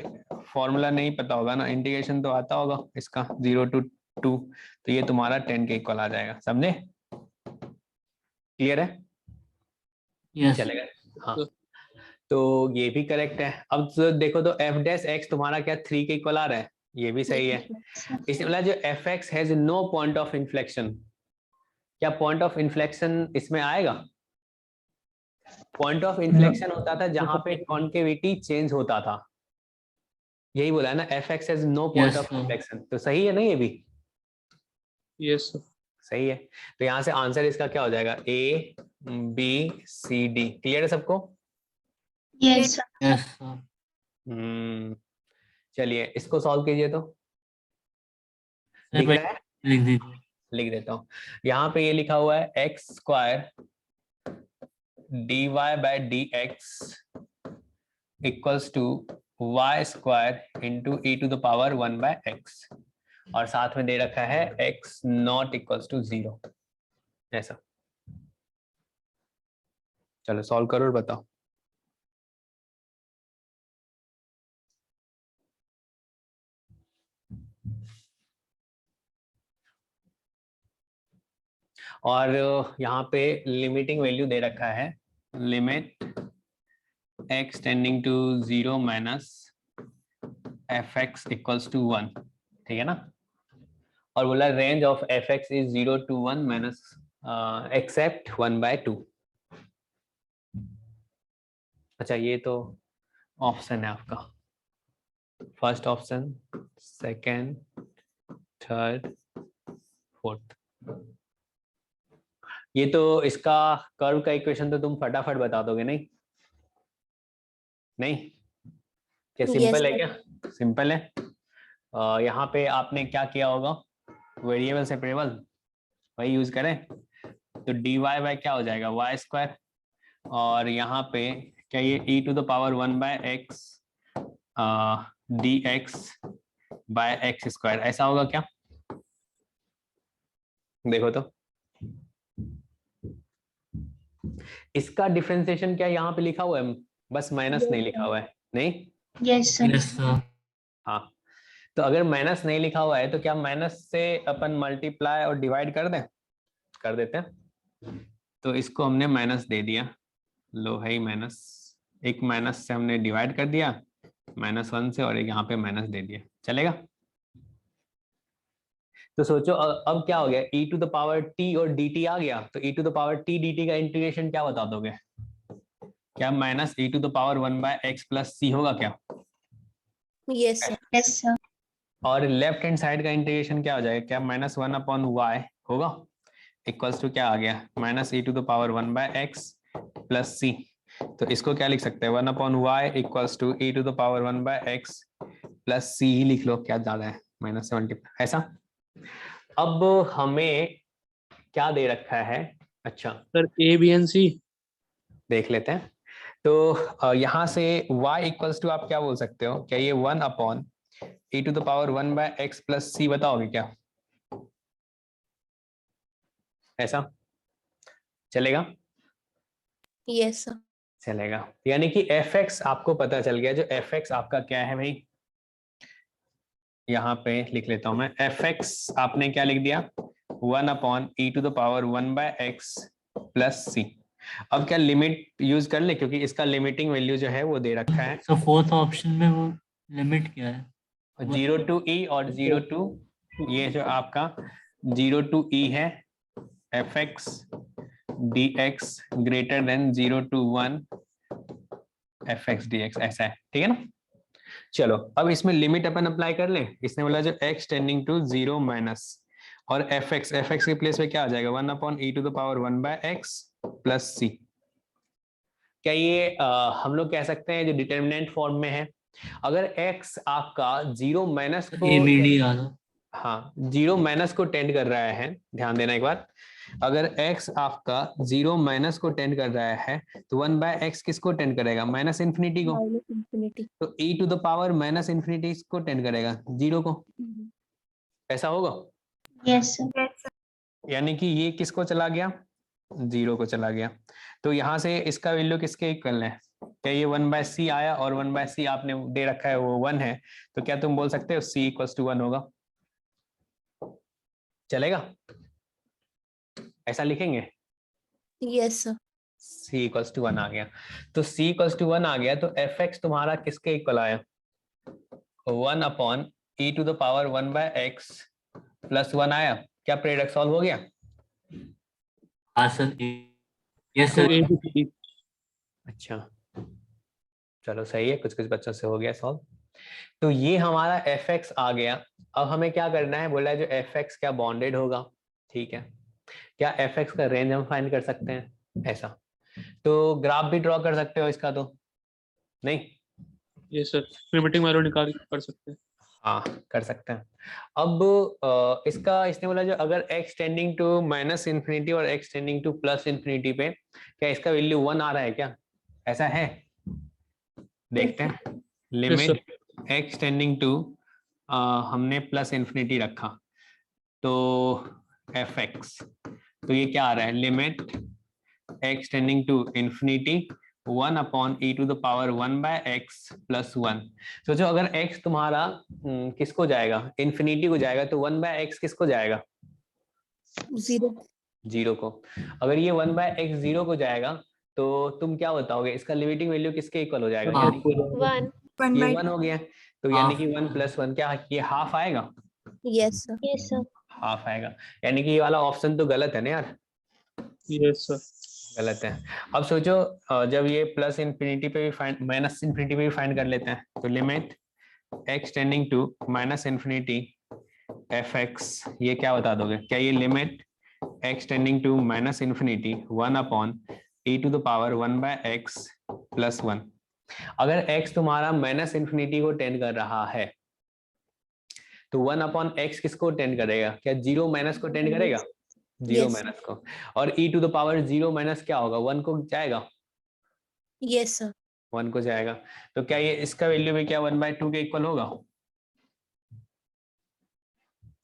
फॉर्मूला नहीं पता होगा ना, इंटीग्रेशन तो आता होगा इसका 0 to 2। तो ये तुम्हारा 10 के इक्वल आ जाएगा। समझे? क्लियर है? यस चलेगा। हाँ, तो ये भी करेक्ट है। अब तो देखो तो f डैश x तुम्हारा क्या 3 के इक्वल आ रहा है? ये भी सही है। इसने बोला जो fx has no point of inflection. क्या पॉइंट ऑफ इन्फ्लेक्शन इसमें आएगा? पॉइंट ऑफ इन्फ्लेक्शन होता था जहां पे कॉन्केविटी चेंज होता था। यही बोला है ना, fx has no point Yes, of sir. Inflection. तो सही है ना ये भी? Yes sir. सही है। तो यहाँ से आंसर इसका क्या हो जाएगा? A B C D। Clear है सबको? Yes sir. Yes, sir. चलिए इसको सॉल्व कीजिए तो। सर, दिख मैं रहा है? लिख दीजिए। लिख देता हूँ। यहाँ पे ये लिखा हुआ है x² dy/dx equals to y² into e⁻ 1/x। और साथ में दे रखा है x0 इक्वल्स टू 0। ऐसा। चलो सॉल्व करो और बताओ। और यहाँ पे लिमिटिंग वैल्यू दे रखा है, limit x tending to 0 minus fx equals to 1। ठीक है ना? और बोला range of fx is 0 to 1 minus except 1/2। अच्छा, ये तो ऑप्शन है आपका, first option, second, third, fourth. ये तो इसका कर्व का इक्वेशन तो तुम फटाफट बता दोगे। नहीं नहीं, क्या सिंपल है? क्या सिंपल है? यहाँ पे आपने क्या किया होगा? वेरिएबल सेपरेबल वही यूज करें। तो dy क्या हो जाएगा? y²। और यहाँ पे क्या ये e⁻ 1/x dx/x², ऐसा होगा क्या? देखो तो इसका डिफरेंशिएशन क्या यहाँ पे लिखा हुआ है? बस माइनस नहीं लिखा हुआ है। नहीं? Yes sir. Yes, sir. हाँ, तो अगर माइनस नहीं लिखा हुआ है तो क्या माइनस से अपन मल्टीप्लाई और डिवाइड कर दें? कर देते हैं। तो इसको हमने माइनस दे दिया, लो है ही माइनस, एक माइनस से हमने डिवाइड कर दिया -1 से, और एक यहाँ पे माइनस दे दिया, चलेगा? तो सोचो अब क्या हो गया, e to the power t और dt आ गया, तो e to the power t dt का इंटीग्रेशन क्या बता दोगे? क्या minus e to the power 1/x plus c होगा क्या? Yes sir. Yes sir. और लेफ्ट हैंड साइड का इंटीग्रेशन क्या हो जाएगा? क्या -1/y होगा, इक्वल्स टू क्या आ गया, -e to the power 1/x plus c। तो इसको क्या लिख सकते हैं, 1/y equals to e to the power 1/x plus c ही लिख लो, क्या ज्यादा है, -70 ऐसा। अब हमें क्या दे रखा है, अच्छा सर ए बी एंड सी देख लेते हैं। तो यहाँ से y इक्वल्स टू आप क्या बोल सकते हो, क्या ये 1/e to the power 1/x plus c बताओगे क्या? ऐसा चलेगा? Yes sir. चलेगा, यानी कि fx आपको पता चल गया। जो fx आपका क्या है भाई, यहाँ पे लिख लेता हूं मैं, fx आपने क्या लिख दिया, 1/e to the power 1/x plus c। अब क्या लिमिट यूज कर ले, क्योंकि इसका लिमिटिंग वैल्यू जो है वो दे रखा है सो फोर्थ ऑप्शन में वो लिमिट क्या है? 0 to e और 0 to, ये जो आपका 0 to e है, fx dx greater than 0 to 1 fx dx, ऐसा है, ठीक है ना? चलो अब इसमें लिमिट अपन अप्लाई कर ले। इसने बोला जो x टेंडिंग टू 0 माइनस, और fx के प्लेस पे क्या आ जाएगा, 1/e to the power 1/x plus c। क्या ये हम लोग कह सकते हैं जो डिटर्मिनेंट फॉर्म में है, अगर x आपका 0 माइनस को, ए बी डी आ रहा। हाँ 0 माइनस को टेंड कर रहा है, ध्यान देना एक बार, अगर x आपका 0 माइनस को टेंड कर रहा है तो 1/x किसको टेंड करेगा, माइनस इन्फिनिटी को, इन्फिनिटी। तो e to the power minus infinity को टेंड करेगा 0 को, ऐसा होगा? Yes sir. यानी कि ये किसको चला गया, 0 को चला गया। तो यहाँ से इसका वैल्यू किसके इक्वल है, क्या ये 1/c आया, और 1/c आपने दे रखा है वो 1 है, तो क्या तुम बोल सकते हो c इक्वल्स टू 1 होगा? चलेगा? ऐसा लिखेंगे, yes sir. c equals to 1 आ गया। तो c इक्वल्स टू 1 आ गया, तो fx तुम्हारा किसके इक्वल आया, 1/e to the power 1/x plus 1 आया। क्या प्रेडिक्ट सॉल्व हो गया? हाँ सर। यस तो सर। A B C. अच्छा चलो सही है, कुछ कुछ बच्चों से हो गया सॉल्व। तो ये हमारा fx आ गया। अब हमें क्या करना है, बोला है जो fx क्या बॉन्डेड होगा, ठीक है, क्या fx का रेंज हम फाइंड कर सकते हैं, ऐसा। तो ग्राफ भी ड्रॉ कर सकते हो इसका, तो नहीं? ये सर लिमिटिंग वैल्यू निकाल कर सकते हैं। हाँ कर सकते हैं। अब इसका इसने बोला जो अगर x tending to minus infinity और x tending to plus infinity पे क्या इसका वैल्यू 1 आ रहा है क्या, ऐसा है? देखते हैं, लिमिट x टेंडिंग टू, हमने प्लस इन्फिनिटी रखा, तो fx, तो ये क्या आ रहा है, limit x tending to infinity 1/e to the power 1/x plus 1। सोचो अगर x तुम्हारा किसको जाएगा, इन्फिनिटी को जाएगा, तो 1/x किसको जाएगा, 0 को। अगर ये 1/x 0 को जाएगा तो तुम क्या बताओगे, इसका लिमिटिंग वैल्यू किसके इक्वल हो जाएगा, यानी कि 1 ये 1 हो गया, तो यानी कि 1 + 1 क्या, ये हाफ आएगा, yes sir. Yes sir. Half आएगा, यानी कि ये वाला ऑप्शन तो गलत है ना यार, यस सर। गलत है। अब सोचो जब ये प्लस इन्फिनिटी पे भी फाइंड, माइनस इन्फिनिटी पे भी फाइंड कर लेते हैं, तो limit x tending to minus infinity fx, ये क्या बता दोगे, क्या ये limit x tending to minus infinity 1/e to the power 1/x plus 1। अगर x तुम्हारा माइनस इन्फिनिटी को टेंड कर रहा है तो 1/x किसको टेंड करेगा, क्या 0 माइनस को टेंड करेगा, 0 माइनस को, और e to the power 0 minus क्या होगा, 1 को जाएगा, यस सर। 1 को जाएगा, तो क्या ये इसका वैल्यू भी क्या 1/2 के इक्वल होगा?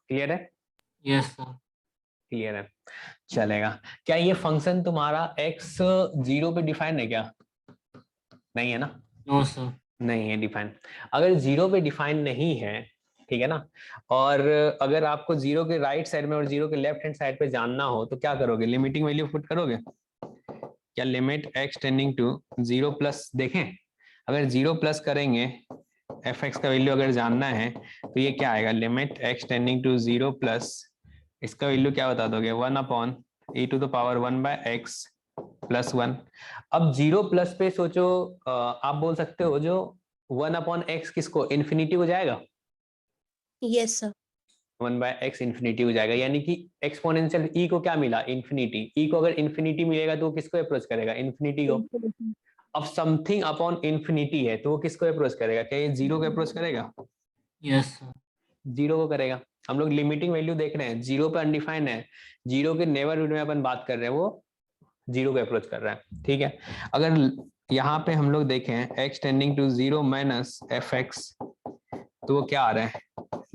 क्लियर है? Yes sir. क्लियर है, चलेगा। क्या ये फंक्शन तुम्हारा x 0 पे डिफाइन है क्या, नहीं है ना? No sir. नहीं है डिफाइन। अगर 0 पे डिफाइन नहीं है ठीक है ना। और अगर आपको जीरो के राइट साइड में और जीरो के लेफ्ट हैंड साइड पे जानना हो तो क्या करोगे, लिमिटिंग वैल्यू पुट करोगे। क्या limit x tending to 0 plus, देखें अगर 0 प्लस करेंगे एफ एक्स का वैल्यू अगर जानना है तो ये क्या आएगा, limit x tending to 0 plus, इसका वैल्यू क्या बता दोगे, 1/e⁻1/x प्लस 1। अब 0 प्लस पे सोचो, आप बोल सकते हो जो 1/x किसको, इन्फिनिटी हो जाएगा, यस सर। 1/x इन्फिनिटी हो जाएगा, यानी कि एक्सपोनेंशियल e को क्या मिला, इन्फिनिटी। e को अगर इन्फिनिटी मिलेगा तो वो किसको अप्रोच करेगा, इन्फिनिटी को। अब समथिंग अपॉन इन्फिनिटी है तो वो किसको अप्रोच करेगा, क्या ये जीरो को अप्रोच करेगा, यस सर। जीरो को करेगा। हम लोग लिमिटिंग वैल्यू देख रहे हैं, जीरो पे अनडिफाइंड है, जीरो के नेबरहुड में अपन बात कर रहे हैं, वो जीरो को अप्रोच कर रहा है। ठीक है, अगर यहाँ पे हम लोग देखें x tending to 0 minus F X, तो वो क्या आ रहा है,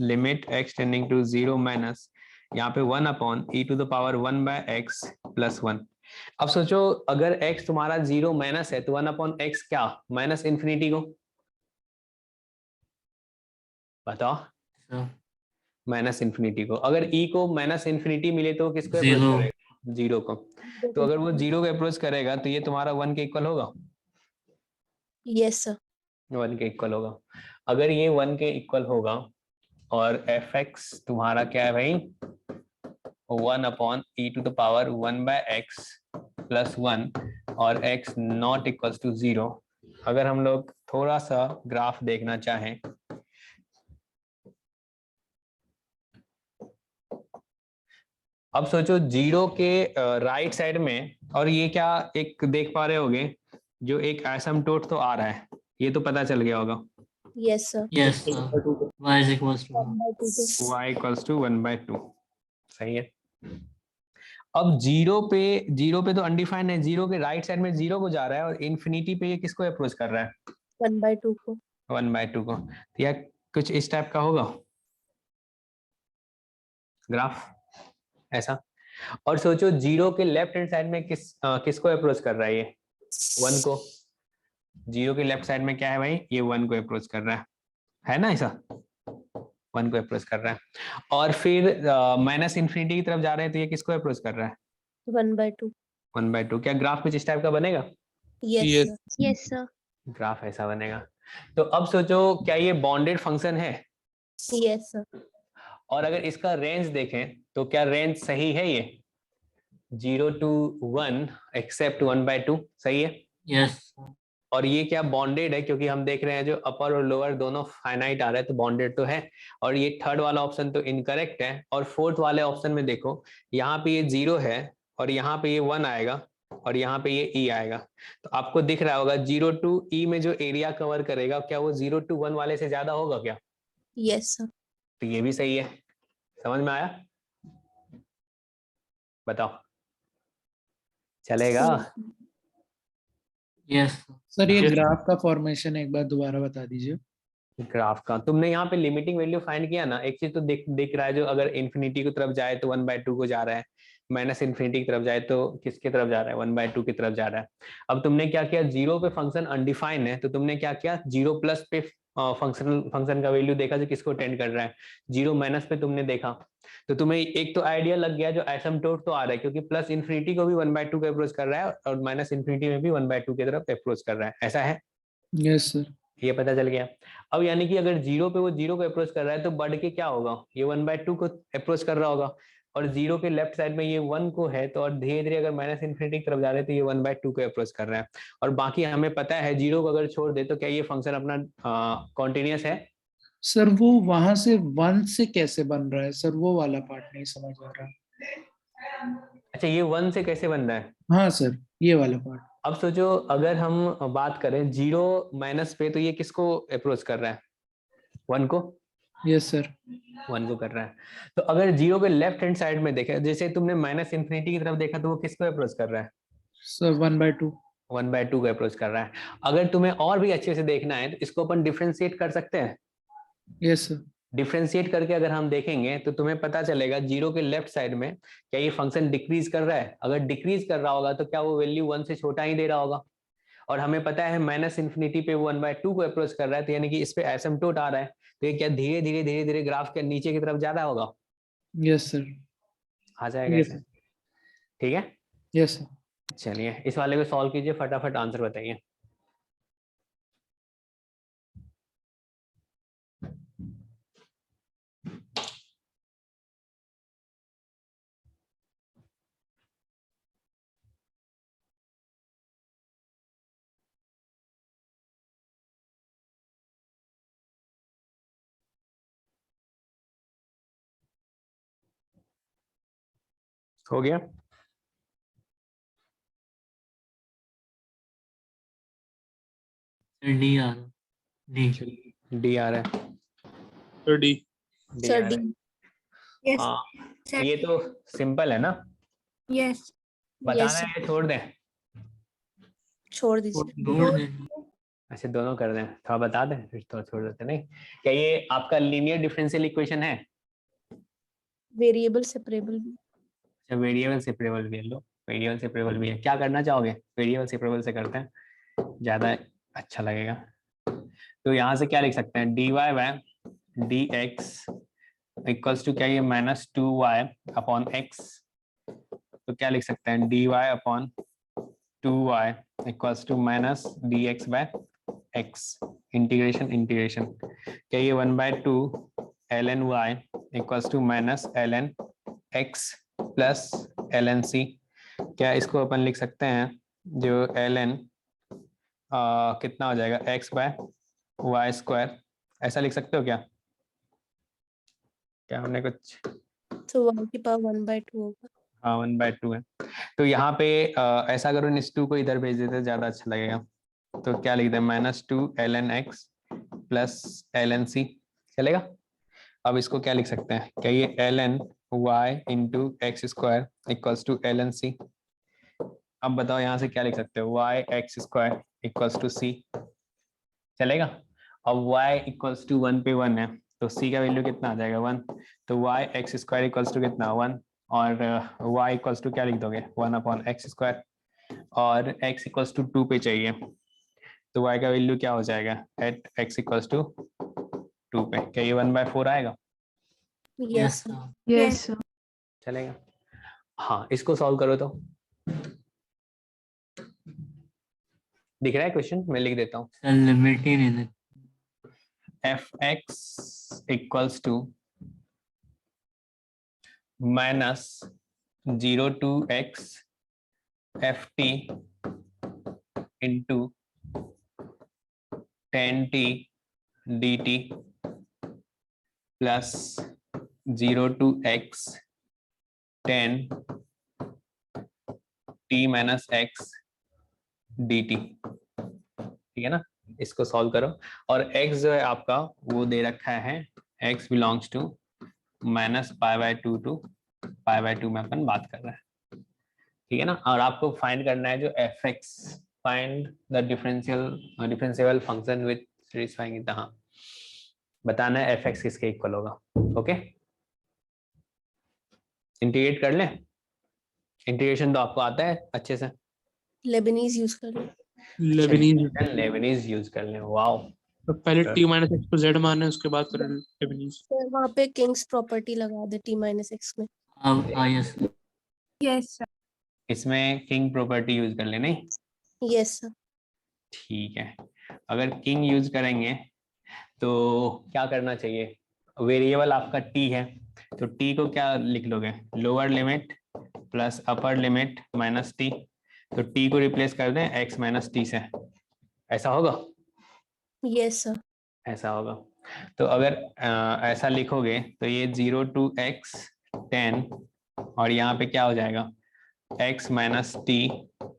limit x tending to 0 minus, यहाँ पे 1/e⁻1/x प्लस 1। अब सोचो अगर x तुम्हारा 0 माइनस है तो 1/x क्या, माइनस इन्फिनिटी को, बताओ, सर माइनस इन्फिनिटी को। अगर e को माइनस इन्फिनिटी मिले तो किसको अप्रोच Zero. करेगा, जीरो को। तो अगर वो जीरो को अप्रोच करेगा तो ये तुम्हारा 1 के इक्वल होगा, यस सर। 1 के इक्वल होगा। अगर ये 1 के इक्वल होगा और एफ एक्स तुम्हारा क्या है भाई, 1/e⁻1/x प्लस 1 और x नॉट इक्वल्स टू 0। अगर हम लोग थोड़ा सा ग्राफ देखना चाहें, अब सोचो जीरो के राइट साइड में, और ये क्या एक देख पा रहे होगे, जो एक एसिम्पटोट तो आ रहा है, ये तो पता चल गया होगा, yes sir. Yes sir. Y is equals to 1. y equals to 1/2। सही है। अब जीरो पे तो अनडिफाइंड है, जीरो के राइट साइड में जीरो को जा रहा है और इन्फिनिटी पे ये किसको अप्रोच कर रहा है, 1/2 को। 1/2 को। तो यह कुछ इस टाइप का होगा ग्राफ, ऐसा। और सोचो जीरो के लेफ्ट हैंड साइड में किसको अप्रोच कर रहा है, ये 1 को। जीरो के लेफ्ट साइड में क्या है भाई, ये 1 को अप्रोच कर रहा है ना, ऐसा 1 को अप्रोच कर रहा है। और फिर माइनस इन्फिनिटी की तरफ जा रहे हैं तो ये किसको अप्रोच कर रहा है, 1/2। 1/2। क्या ग्राफ कुछ इस टाइप का बनेगा, yes Yes. Sir. Yes sir. Graph ऐसा बनेगा। तो अब सोचो क्या ये बॉन्डेड फंक्शन है, यस सर। और अगर इसका रेंज देखें तो क्या रेंज सही है, ये 0 to 1 एक्सेप्ट 1/2, सही है। Yes. और ये क्या बॉन्डेड है, क्योंकि हम देख रहे हैं जो अपर और लोअर दोनों फाइनाइट आ रहा है तो बॉन्डेड तो है। और ये थर्ड वाला ऑप्शन तो इनकरेक्ट है। और फोर्थ वाले ऑप्शन में देखो, यहाँ पे ये 0 है और यहाँ पे ये 1 आएगा और यहाँ पे ये e आएगा। तो आपको दिख रहा होगा 0 to e में जो एरिया कवर करेगा क्या वो 0 to 1 वाले से ज्यादा होगा क्या, यस सर। तो ये भी सही है। समझ में आया, बताओ, चलेगा। Yes. सर ये ग्राफ का फॉर्मेशन एक बार दोबारा बता दीजिए। ग्राफ का तुमने यहाँ पे लिमिटिंग वैल्यू फाइंड किया ना, एक चीज तो दिख रहा है, जो अगर इन्फिनिटी की तरफ जाए तो 1/2 को जा रहा है, माइनस इन्फिनिटी की तरफ जाए तो किसकी तरफ जा रहा है, 1/2 की तरफ जा रहा है। अब तुमने क्या किया, जीरो पे फंक्शन अनडिफाइंड है तो तुमने क्या किया, 0 प्लस पे फंक्शन का वैल्यू देखा जो किसको टेंड कर रहा है, 0 माइनस पे तुमने देखा। तो तुम्हें एक तो आइडिया लग गया जो एसिम्पटोट तो आ रहा है, क्योंकि प्लस इन्फिनिटी को भी 1/2 को अप्रोच कर रहा है और माइनस इन्फिनिटी में भी 1/2 की तरफ अप्रोच कर रहा है, ऐसा है। Yes sir. ये पता चल गया। अब यानी कि अगर जीरो पे वो जीरो को अप्रोच कर रहा है तो बढ़ के क्या होगा, ये 1/2 को अप्रोच कर रहा होगा। और जीरो के लेफ्ट साइड में ये 1 को है तो, और धीरे धीरे अगर माइनस इन्फिनिटी की तरफ जा रहे हैं तो ये 1/2 को अप्रोच कर रहा है। और बाकी हमें पता है जीरो को अगर छोड़ दे तो क्या ये फंक्शन अपना कॉन्टिन्यूस है। सर वो वहां से 1 से कैसे बन रहा है सर, वो वाला पार्ट नहीं समझ आ रहा। अच्छा, ये 1 से कैसे बन रहा है। हाँ सर ये वाला पार्ट। अब सोचो अगर हम बात करें जीरो माइनस पे तो ये किसको अप्रोच कर रहा है, 1 को। Yes sir. 1 को कर रहा है। तो अगर जीरो के लेफ्ट हैंड साइड में देखे, जैसे तुमने माइनस इन्फिनिटी की तरफ देखा तो वो किसको अप्रोच कर रहा है, सर 1/2। 1/2 को अप्रोच कर रहा है। अगर तुम्हें और भी अच्छे से देखना है तो इसको अपन डिफरेंशिएट कर सकते हैं। Yes sir. डिफरेंशिएट करके अगर हम देखेंगे तो तुम्हें पता चलेगा जीरो के लेफ्ट साइड में क्या ये फंक्शन डिक्रीज कर रहा है। अगर डिक्रीज कर रहा होगा तो क्या वो वैल्यू 1 से छोटा ही दे रहा होगा। और हमें पता है माइनस इन्फिनिटी पे वो 1/2 को अप्रोच कर रहा है, तो यानी कि इस पे एसिम्पटोट आ रहा है। तो ये क्या धीरे धीरे धीरे धीरे ग्राफ के नीचे की तरफ ज्यादा होगा, यस सर। आ जाएगा Yes. ऐसे, ठीक है। Yes sir. चलिए इस वाले को सॉल्व कीजिए, फटाफट आंसर बताइए। हो गया? सर डी आ रहा, डी। डी आ रहा है, सर डी। डी सर आ डी। रहा है। यस हाँ ये तो सिंपल है ना, यस बताना सर, है छोड़ दें? छोड़ दीजिए। छोड़ दे। अच्छा दोनों कर दें, थोड़ा बता दें फिर तो छोड़ देते। नहीं क्या ये आपका लीनियर डिफरेंशियल इक्वेशन है? वेरिएबल सेपरेबल भी। अच्छा वेरिएबल सेपरेबल भी है, लो वेरिएबल सेपरेबल भी है। क्या करना चाहोगे? वेरिएबल सेपरेबल से करते हैं, ज्यादा अच्छा लगेगा। तो यहाँ से क्या लिख सकते हैं, dy by D x equals to क्या, ये -2y अपॉन x। तो क्या लिख सकते हैं, dy upon 2y equals to minus D x by X. Integration integration क्या, ये 1/2 ln y equals to minus ln x plus ln c। क्या इसको अपन लिख सकते हैं, जो ln कितना हो जाएगा, x बाय वाई स्क्वायर, ऐसा लिख सकते हो क्या? क्या हमने कुछ, तो 1 की पावर 1/2 होगा। हाँ 1/2 है। तो यहाँ पे ऐसा करो, इस 2 को इधर भेज देते ज्यादा अच्छा लगेगा। तो क्या लिखते हैं, -2 ln x plus ln c, चलेगा। अब इसको क्या लिख सकते हैं, क्या ये ln y into X square equals to ln c। अब बताओ यहाँ से क्या लिख सकते हो, y X square equals to c, चलेगा। अब y इक्वल्स टू 1 पे 1 है, तो c का वैल्यू कितना आ जाएगा 1। तो y X square equals to कितना 1, और y इक्वल्स टू क्या लिख दोगे 1 अपॉन एक्स स्क्वायर, और x इक्वल्स टू 2 पे चाहिए, तो y का वैल्यू क्या हो जाएगा एट x इक्वल्स टू 2 पे, क्या ये 1/4 आएगा? यस यस चलेगा। हाँ इसको सॉल्व करो तो दिख रहा है क्वेश्चन, मैं लिख देता हूँ। सर लिमिट ही नहीं देते। fx equals to minus 0 to x ft into 10t dt plus 0 to x 10 t minus x dt, ठीक है ना। इसको सॉल्व करो, और x जो है आपका वो दे रखा है, x बिलोंग्स टू -π/2 टू π/2 में अपन बात कर रहे हैं, ठीक है ना। और आपको फाइंड करना है जो fx, find the differential function with satisfying, हाँ बताना है fx किसके इक्वल होगा। ओके इंटीग्रेट कर लें, इंटीग्रेशन तो आपको आता है अच्छे से, लेबनीज यूज कर लो। लेबनीज यूज कर लें। वाओ, तो पहले t माइनस एक्स को z मानना है, उसके बाद करें लेबनीज। सर वहाँ पे किंग्स प्रॉपर्टी लगा दे t-x में। यस यस इसमें किंग प्रॉपर्टी यूज कर लें, नहीं यस सर। ठीक है। अगर किंग यूज करेंगे तो क्या करना चाहिए, वेरिएबल आपका t है, तो t को क्या लिख लोगे, lower limit plus upper limit minus t, तो t को रिप्लेस कर दें x माइनस t से, ऐसा होगा? Yes sir. ऐसा होगा। तो अगर ऐसा लिखोगे तो ये 0 to x 10, और यहाँ पे क्या हो जाएगा x minus T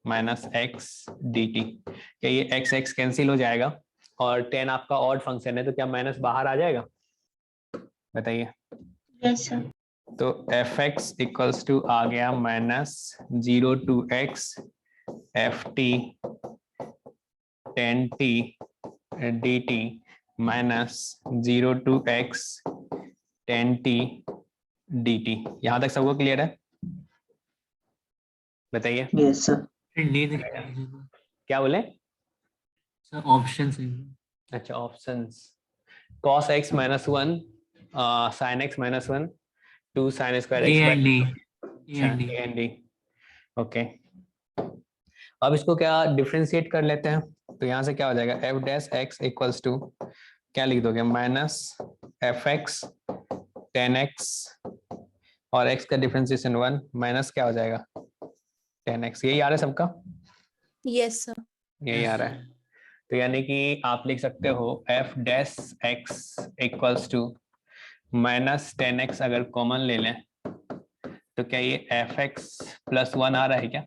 minus x D T, क्या ये x x कैंसिल हो जाएगा, और 10 आपका ऑड फंक्शन है, तो क्या माइनस बाहर आ जाएगा, बताइए। यस सर तो एफ एक्स इक्वल्स टू आ गया -0 to x F T 10t dt -0 to x 10t dt। यहाँ तक सबको क्लियर है, बताइए। Yes sir. डी दिखा क्या बोले? सर ऑप्शन से। अच्छा options, cos x minus 1 sin x minus 1 2 sin square A x by and D. A अच्छा and D. A and D okay. अब इसको क्या डिफरेंशिएट कर लेते हैं, तो यहाँ से क्या हो जाएगा f dash x equals to क्या लिख दोगे minus F X ten X और x का डिफरेंशिएशन 1 माइनस क्या हो जाएगा 10x। यही आ रहा है सबका, यस सर। यही आ रहा है। तो यानी कि आप लिख सकते हो f dash x equals to minus 10x अगर कॉमन ले लें तो क्या ये fx प्लस 1 आ रहा है क्या?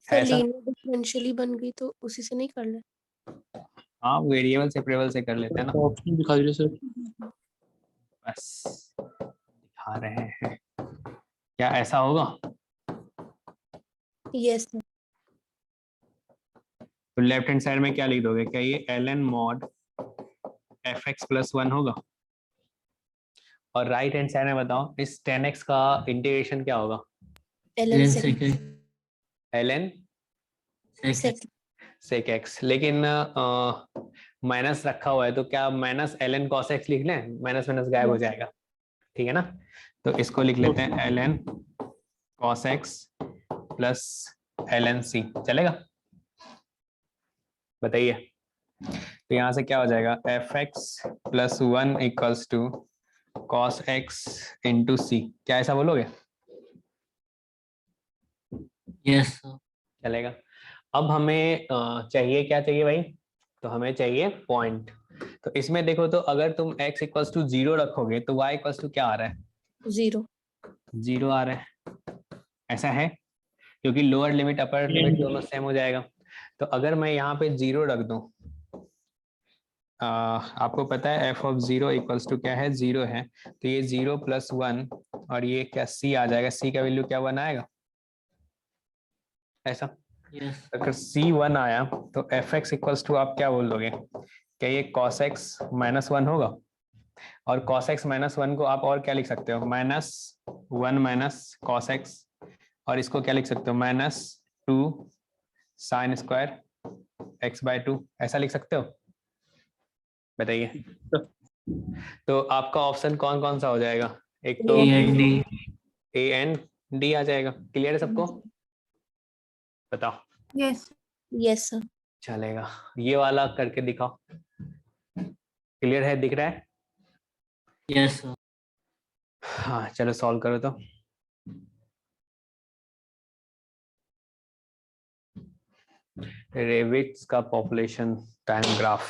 सर ऐसा लीनियर डिफरेंशियली बन गई तो उसी से नहीं कर ले। हाँ वेरिएबल सेपरेबल से कर लेते हैं ना, ऑप्शन दिखा दीजिए सर। बस दिखा रहे हैं। क्या ऐसा होगा? Yes sir. तो लेफ्ट हैंड साइड में क्या लिख दोगे, क्या ये ln mod fx प्लस 1 होगा? और राइट हैंड साइड में बताओ इस 10x का इंटीग्रेशन क्या होगा? ln Ln sec ln sec sec x, लेकिन माइनस रखा हुआ है तो क्या माइनस ln cos x लिख लें, माइनस माइनस गायब हो जाएगा, ठीक है ना। तो इसको लिख लेते हैं ln cos x plus ln c, चलेगा? बताइए। तो यहाँ से क्या हो जाएगा fx plus 1 equals to cos x into c, क्या ऐसा बोलोगे? Yes, sir. चलेगा। अब हमें चाहिए क्या चाहिए भाई, तो हमें चाहिए पॉइंट। तो इसमें देखो तो अगर तुम x इक्वल्स टू 0 रखोगे तो y इक्वल्स टू क्या आ रहा है? 0। 0 आ रहा है, ऐसा है क्योंकि लोअर लिमिट अपर लिमिट दोनों सेम हो जाएगा। तो अगर मैं यहाँ पे 0 रख दूं, आपको पता है f ऑफ 0 इक्वल्स टू क्या है 0 है, तो ये 0 प्लस 1 और ये क्या c आ जाएगा, c का वैल्यू क्या 1 आएगा ऐसा। Yes. अगर c 1 आया तो fx इक्वल्स टू आप क्या बोल दोगे, क्या ये cos x माइनस 1 होगा? और cos x माइनस 1 को आप और क्या लिख सकते हो, माइनस 1 माइनस cos x, और इसको क्या लिख सकते हो minus 2 sine square x by 2, ऐसा लिख सकते हो? बताइए। तो आपका ऑप्शन कौन कौन सा हो जाएगा, एक तो A and D. A and D आ जाएगा। क्लियर है सबको? बताओ। Yes. Yes sir. चलेगा, ये वाला करके दिखाओ। क्लियर है, दिख रहा है? Yes, sir. हाँ चलो सॉल्व करो तो। रेविट्स का पॉपुलेशन टाइम ग्राफ,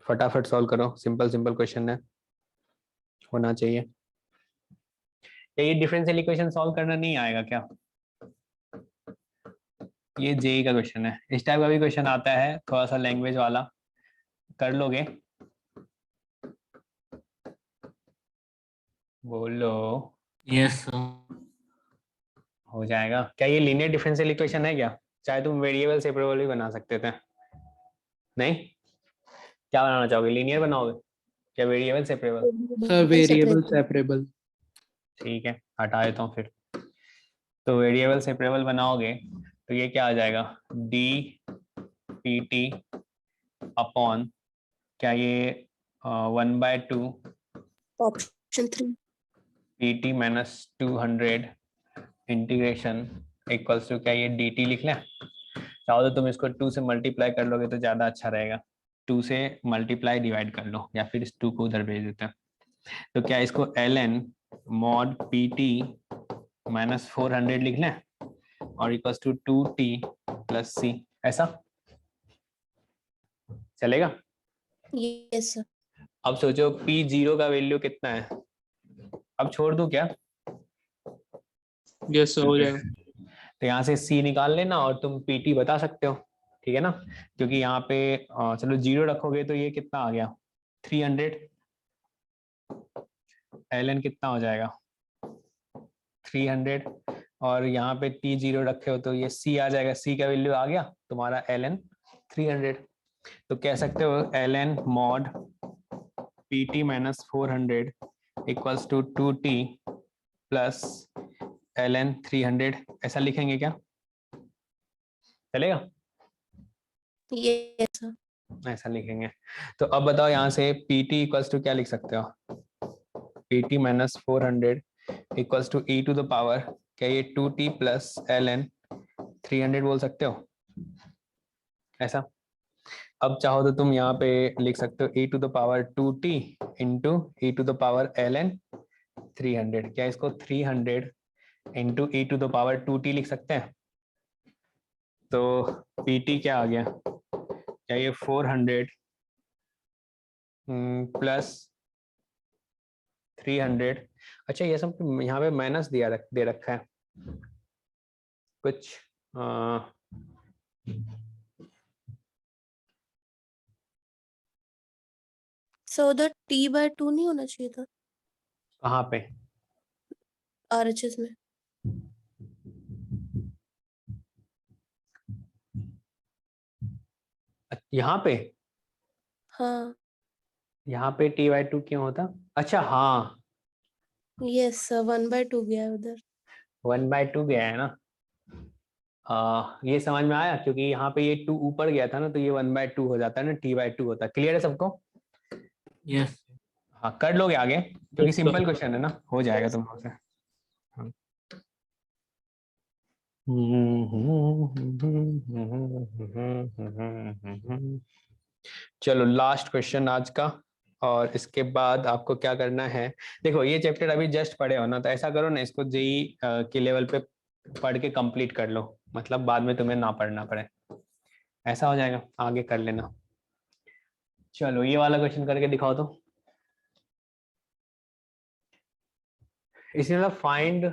फटाफट सॉल्व करो, सिंपल सिंपल क्वेश्चन है, होना चाहिए। ये डिफरेंशियल इक्वेशन सॉल्व करना नहीं आएगा क्या? ये जेई का क्वेश्चन है, इस टाइप का भी क्वेश्चन आता है थोड़ा सा लैंग्वेज वाला, कर लोगे? बोलो। Yes, sir. हो जाएगा। क्या ये लीनियर डिफरेंशियल इक्वेशन है क्या? चाहे तुम वेरिएबल सेपरेबल भी बना सकते थे। नहीं, क्या बनाना चाहोगे, लीनियर बनाओगे क्या variable separable? Sir variable separable. ठीक है, हटा देता हूँ फिर। तो वेरिएबल सेपरेबल बनाओगे तो ये क्या आ जाएगा, डी पी टी अपॉन क्या ये 1/2 option 3। P T minus 200 integration equals to क्या ये डी टी लिख लें? चाहो तो तुम इसको 2 से मल्टीप्लाई कर लोगे तो ज्यादा अच्छा रहेगा, 2 से मल्टीप्लाई डिवाइड कर लो, या फिर इस 2 को उधर भेज देते हैं। तो क्या इसको ln mod pt माइनस 400 लिख लें और equals to 2t plus c, ऐसा चलेगा? Yes sir. अब सोचो p0 का वैल्यू कितना है, अब छोड़ दूं क्या? यस सर, हो जाएगा। तो यहाँ से c निकाल लेना और तुम pt बता सकते हो, ठीक है ना, क्योंकि यहाँ पे चलो 0 रखोगे तो ये कितना आ गया 300, ln कितना हो जाएगा 300, और यहाँ पे t0 रखे हो तो ये c आ जाएगा, c का वैल्यू आ गया तुम्हारा ln 300। तो कह सकते हो ln mod pt minus 400 equals to 2t plus ln 300, ऐसा लिखेंगे क्या? चलेगा? Yes sir. ऐसा लिखेंगे। तो अब बताओ यहाँ से PT इक्वल्स टू क्या लिख सकते हो? PT minus 400 equals to e to the power, क्या ये 2t प्लस ln 300 बोल सकते हो ऐसा? अब चाहो तो तुम यहाँ पे लिख सकते हो e to the power 2t into e to the power ln 300। क्या इसको 300 into e to the power 2t लिख सकते हैं? तो PT क्या आ गया? क्या ये 400 प्लस 300? अच्छा ये सब यहाँ पे माइनस दे रखा है कुछ सो उधर T/2 नहीं होना चाहिए था कहाँ पे? RHS में। यहाँ पे? हाँ यहाँ पे T/2 क्यों होता? अच्छा हाँ, यस 1/2 गया है उधर। 1/2 गया है ना। ये समझ में आया, क्योंकि यहाँ पे ये 2 ऊपर गया था ना, तो ये 1/2 हो जाता है ना, T/2 होता है। क्लियर है सबको? यस हाँ कर लोगे आगे, क्योंकि सिंपल क्वेश्चन है ना, हो जाएगा तुम लोग से। चलो लास्ट क्वेश्चन आज का, और इसके बाद आपको क्या करना है, देखो ये चैप्टर अभी जस्ट पढ़े हो ना, तो ऐसा करो ना, इसको जेई के लेवल पे पढ़ के कंप्लीट कर लो, मतलब बाद में तुम्हें ना पढ़ना पड़े, ऐसा हो जाएगा, आगे कर लेना। चलो ये वाला क्वेश्चन करके दिखाओ तो। इसमें मतलब find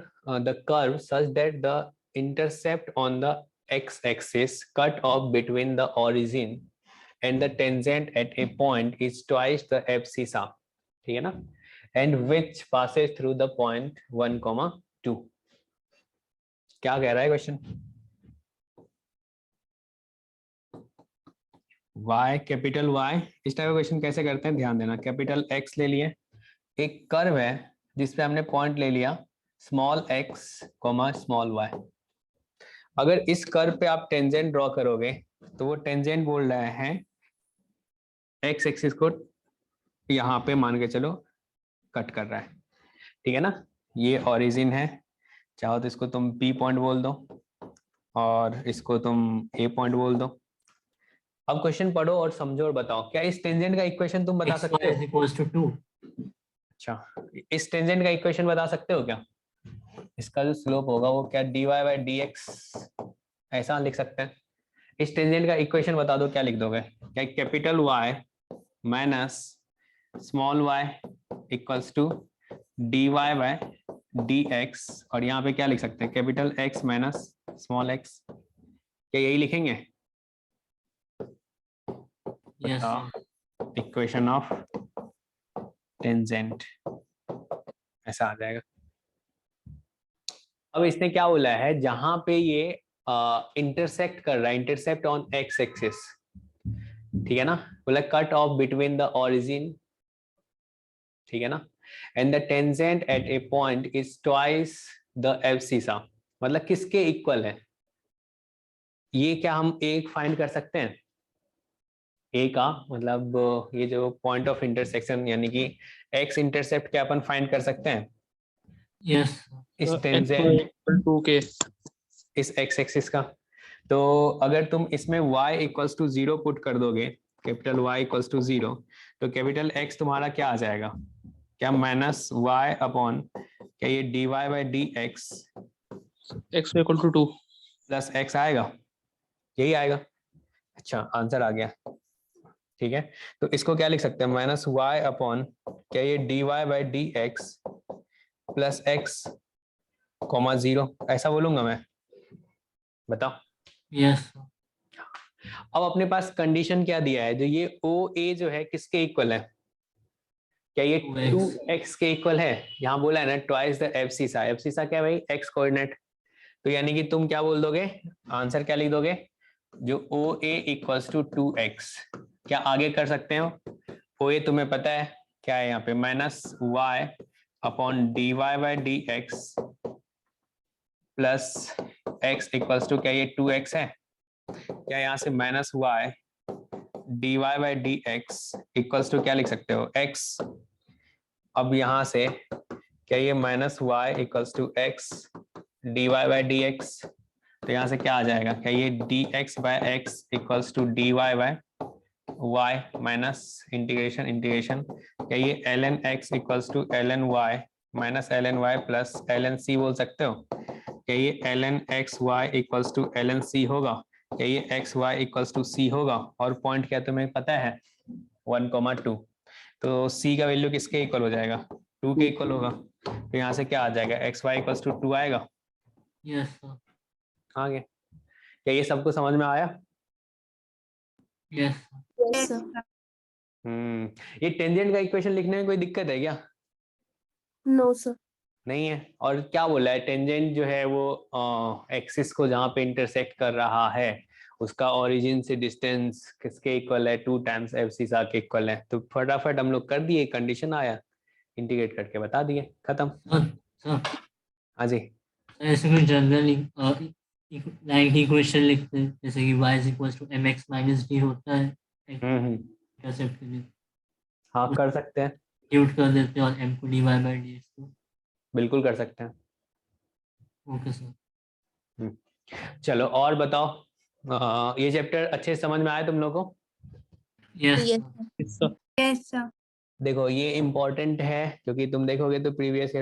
the curve such that the intercept on the x axis cut off between the origin and the tangent at a point is twice the abscissa, ठीक है ना, and which passes through the point 1,2। क्या कह रहा है question? y capital Y, इस type का question कैसे करते हैं ध्यान देना। कैपिटल X ले लिए, एक कर्व है जिसपे हमने पॉइंट ले लिया स्मॉल x स्मॉल y। अगर इस कर्व पे आप टेंजेंट ड्रॉ करोगे तो वो टेंजेंट बोल रहा है x एक्सिस को यहाँ पे मान के चलो कट कर रहा है, ठीक है ना। ये ओरिजिन है, चाहो तो इसको तुम P पॉइंट बोल दो और इसको तुम A पॉइंट बोल दो। अब क्वेश्चन पढ़ो और समझो और बताओ, क्या इस टेंजेंट का इक्वेशन तुम बता सकते हो? Equals to 2। अच्छा, इस टेंजेंट का इक्वेशन बता सकते हो क्या? इसका जो स्लोप होगा वो क्या dy/dx ऐसा लिख सकते हैं। इस टेंजेंट का इक्वेशन बता दो, क्या लिख दोगे? क्या capital Y minus small y equals to dy/dx, और यहाँ पे क्या लिख सकते हैं? Capital X minus small x। क्या यही लिखेंगे? इक्वेशन ऑफ टेंजेंट ऐसा आ जाएगा। अब इसने क्या बोला है, जहां पे ये इंटरसेक्ट कर रहा है, इंटरसेप्ट ऑन x एक्सिस, ठीक है ना, बोला cut off between the origin, ठीक है ना, and the tangent at A point is twice the abscissa, मतलब किसके इक्वल है? ये क्या हम एक फाइंड कर सकते हैं? ए का मतलब ये जो पॉइंट ऑफ इंटरसेक्शन यानी कि x इंटरसेप्ट क्या अपन फाइंड कर सकते हैं? यस इस टेंजेंट 2 के इस x एक्सिस का। तो अगर तुम इसमें y इक्वल्स टू 0 पुट कर दोगे, कैपिटल Y इक्वल्स टू 0, तो कैपिटल X तुम्हारा क्या आ जाएगा? क्या माइनस y अपॉन क्या ये dy/dx x equal to 2 plus x आएगा, यही आएगा। अच्छा आंसर आ गया, ठीक है। तो इसको क्या लिख सकते हैं? माइनस y अपॉन क्या ये dy/dx प्लस x, 0, ऐसा बोलूंगा मैं, बताओ। यस अब अपने पास कंडीशन क्या दिया है, जो ये OA जो है किसके इक्वल है? क्या ये 2x के इक्वल है? यहाँ बोला है ना ट्वाइस द एब्सिसा, एब्सिसा क्या भाई? x coordinate. तो यानी कि तुम क्या बोल दोगे, आंसर क्या लिख दोगे? जो OA इक्वल्स टू 2x। क्या आगे कर सकते हो? OA तुम्हें पता है क्या है यहाँ पे, minus y upon dy/dx plus x equals to क्या ये 2x है? क्या यहाँ से minus y dy by D x equals to क्या लिख सकते हो x। अब यहाँ से क्या ये minus Y equals to X dy by D X, तो यहाँ से क्या आ जाएगा, क्या ये dx बाई एक्स equals to dy by y minus integration integration, क्या ये ln x equals to ln y minus ln y plus ln c बोल सकते हो। क्या ये ln x y equals to ln c होगा, क्या ये x y equals to c होगा, और पॉइंट क्या तुम्हें पता है 1,2, तो c का वैल्यू किसके इक्वल हो जाएगा, 2 के इक्वल होगा, तो यहाँ से क्या आ जाएगा x y इक्वल्स टू 2 आएगा। Yes sir. आगे क्या ये सबको समझ में आया? Yes Yes, sir. ये टेंजेंट का इक्वेशन लिखने में कोई दिक्कत है क्या? No, sir. नहीं है। और क्या बोला है, टेंजेंट जो है वो एक्सिस को जहाँ पे इंटरसेक्ट कर रहा है उसका ओरिजिन से डिस्टेंस किसके इक्वल है, 2 टाइम्स एब्सिसा के इक्वल है। तो फटाफट हम लोग कर दिए, कंडीशन आया, इंटीग्रेट करके बता दिए, खत्म। सर हाँ जी, ऐसे कोई जनरल लाइन की इक्वेशन लिखते हैं जैसे कि y equals to mx minus d होता है इंटरसेप्ट के लिए, हाँ कर सकते हैं, क्यूट कर देते हैं और m को dy बाई dx को। बिल्कुल कर सकते हैं। Okay sir. चलो और बताओ, ये चैप्टर अच्छे से समझ में आया तुम लोगों को? Yes Yes, sir. sir. Yes, sir. देखो ये इम्पोर्टेंट है क्योंकि तुम देखोगे तो प्रीवियस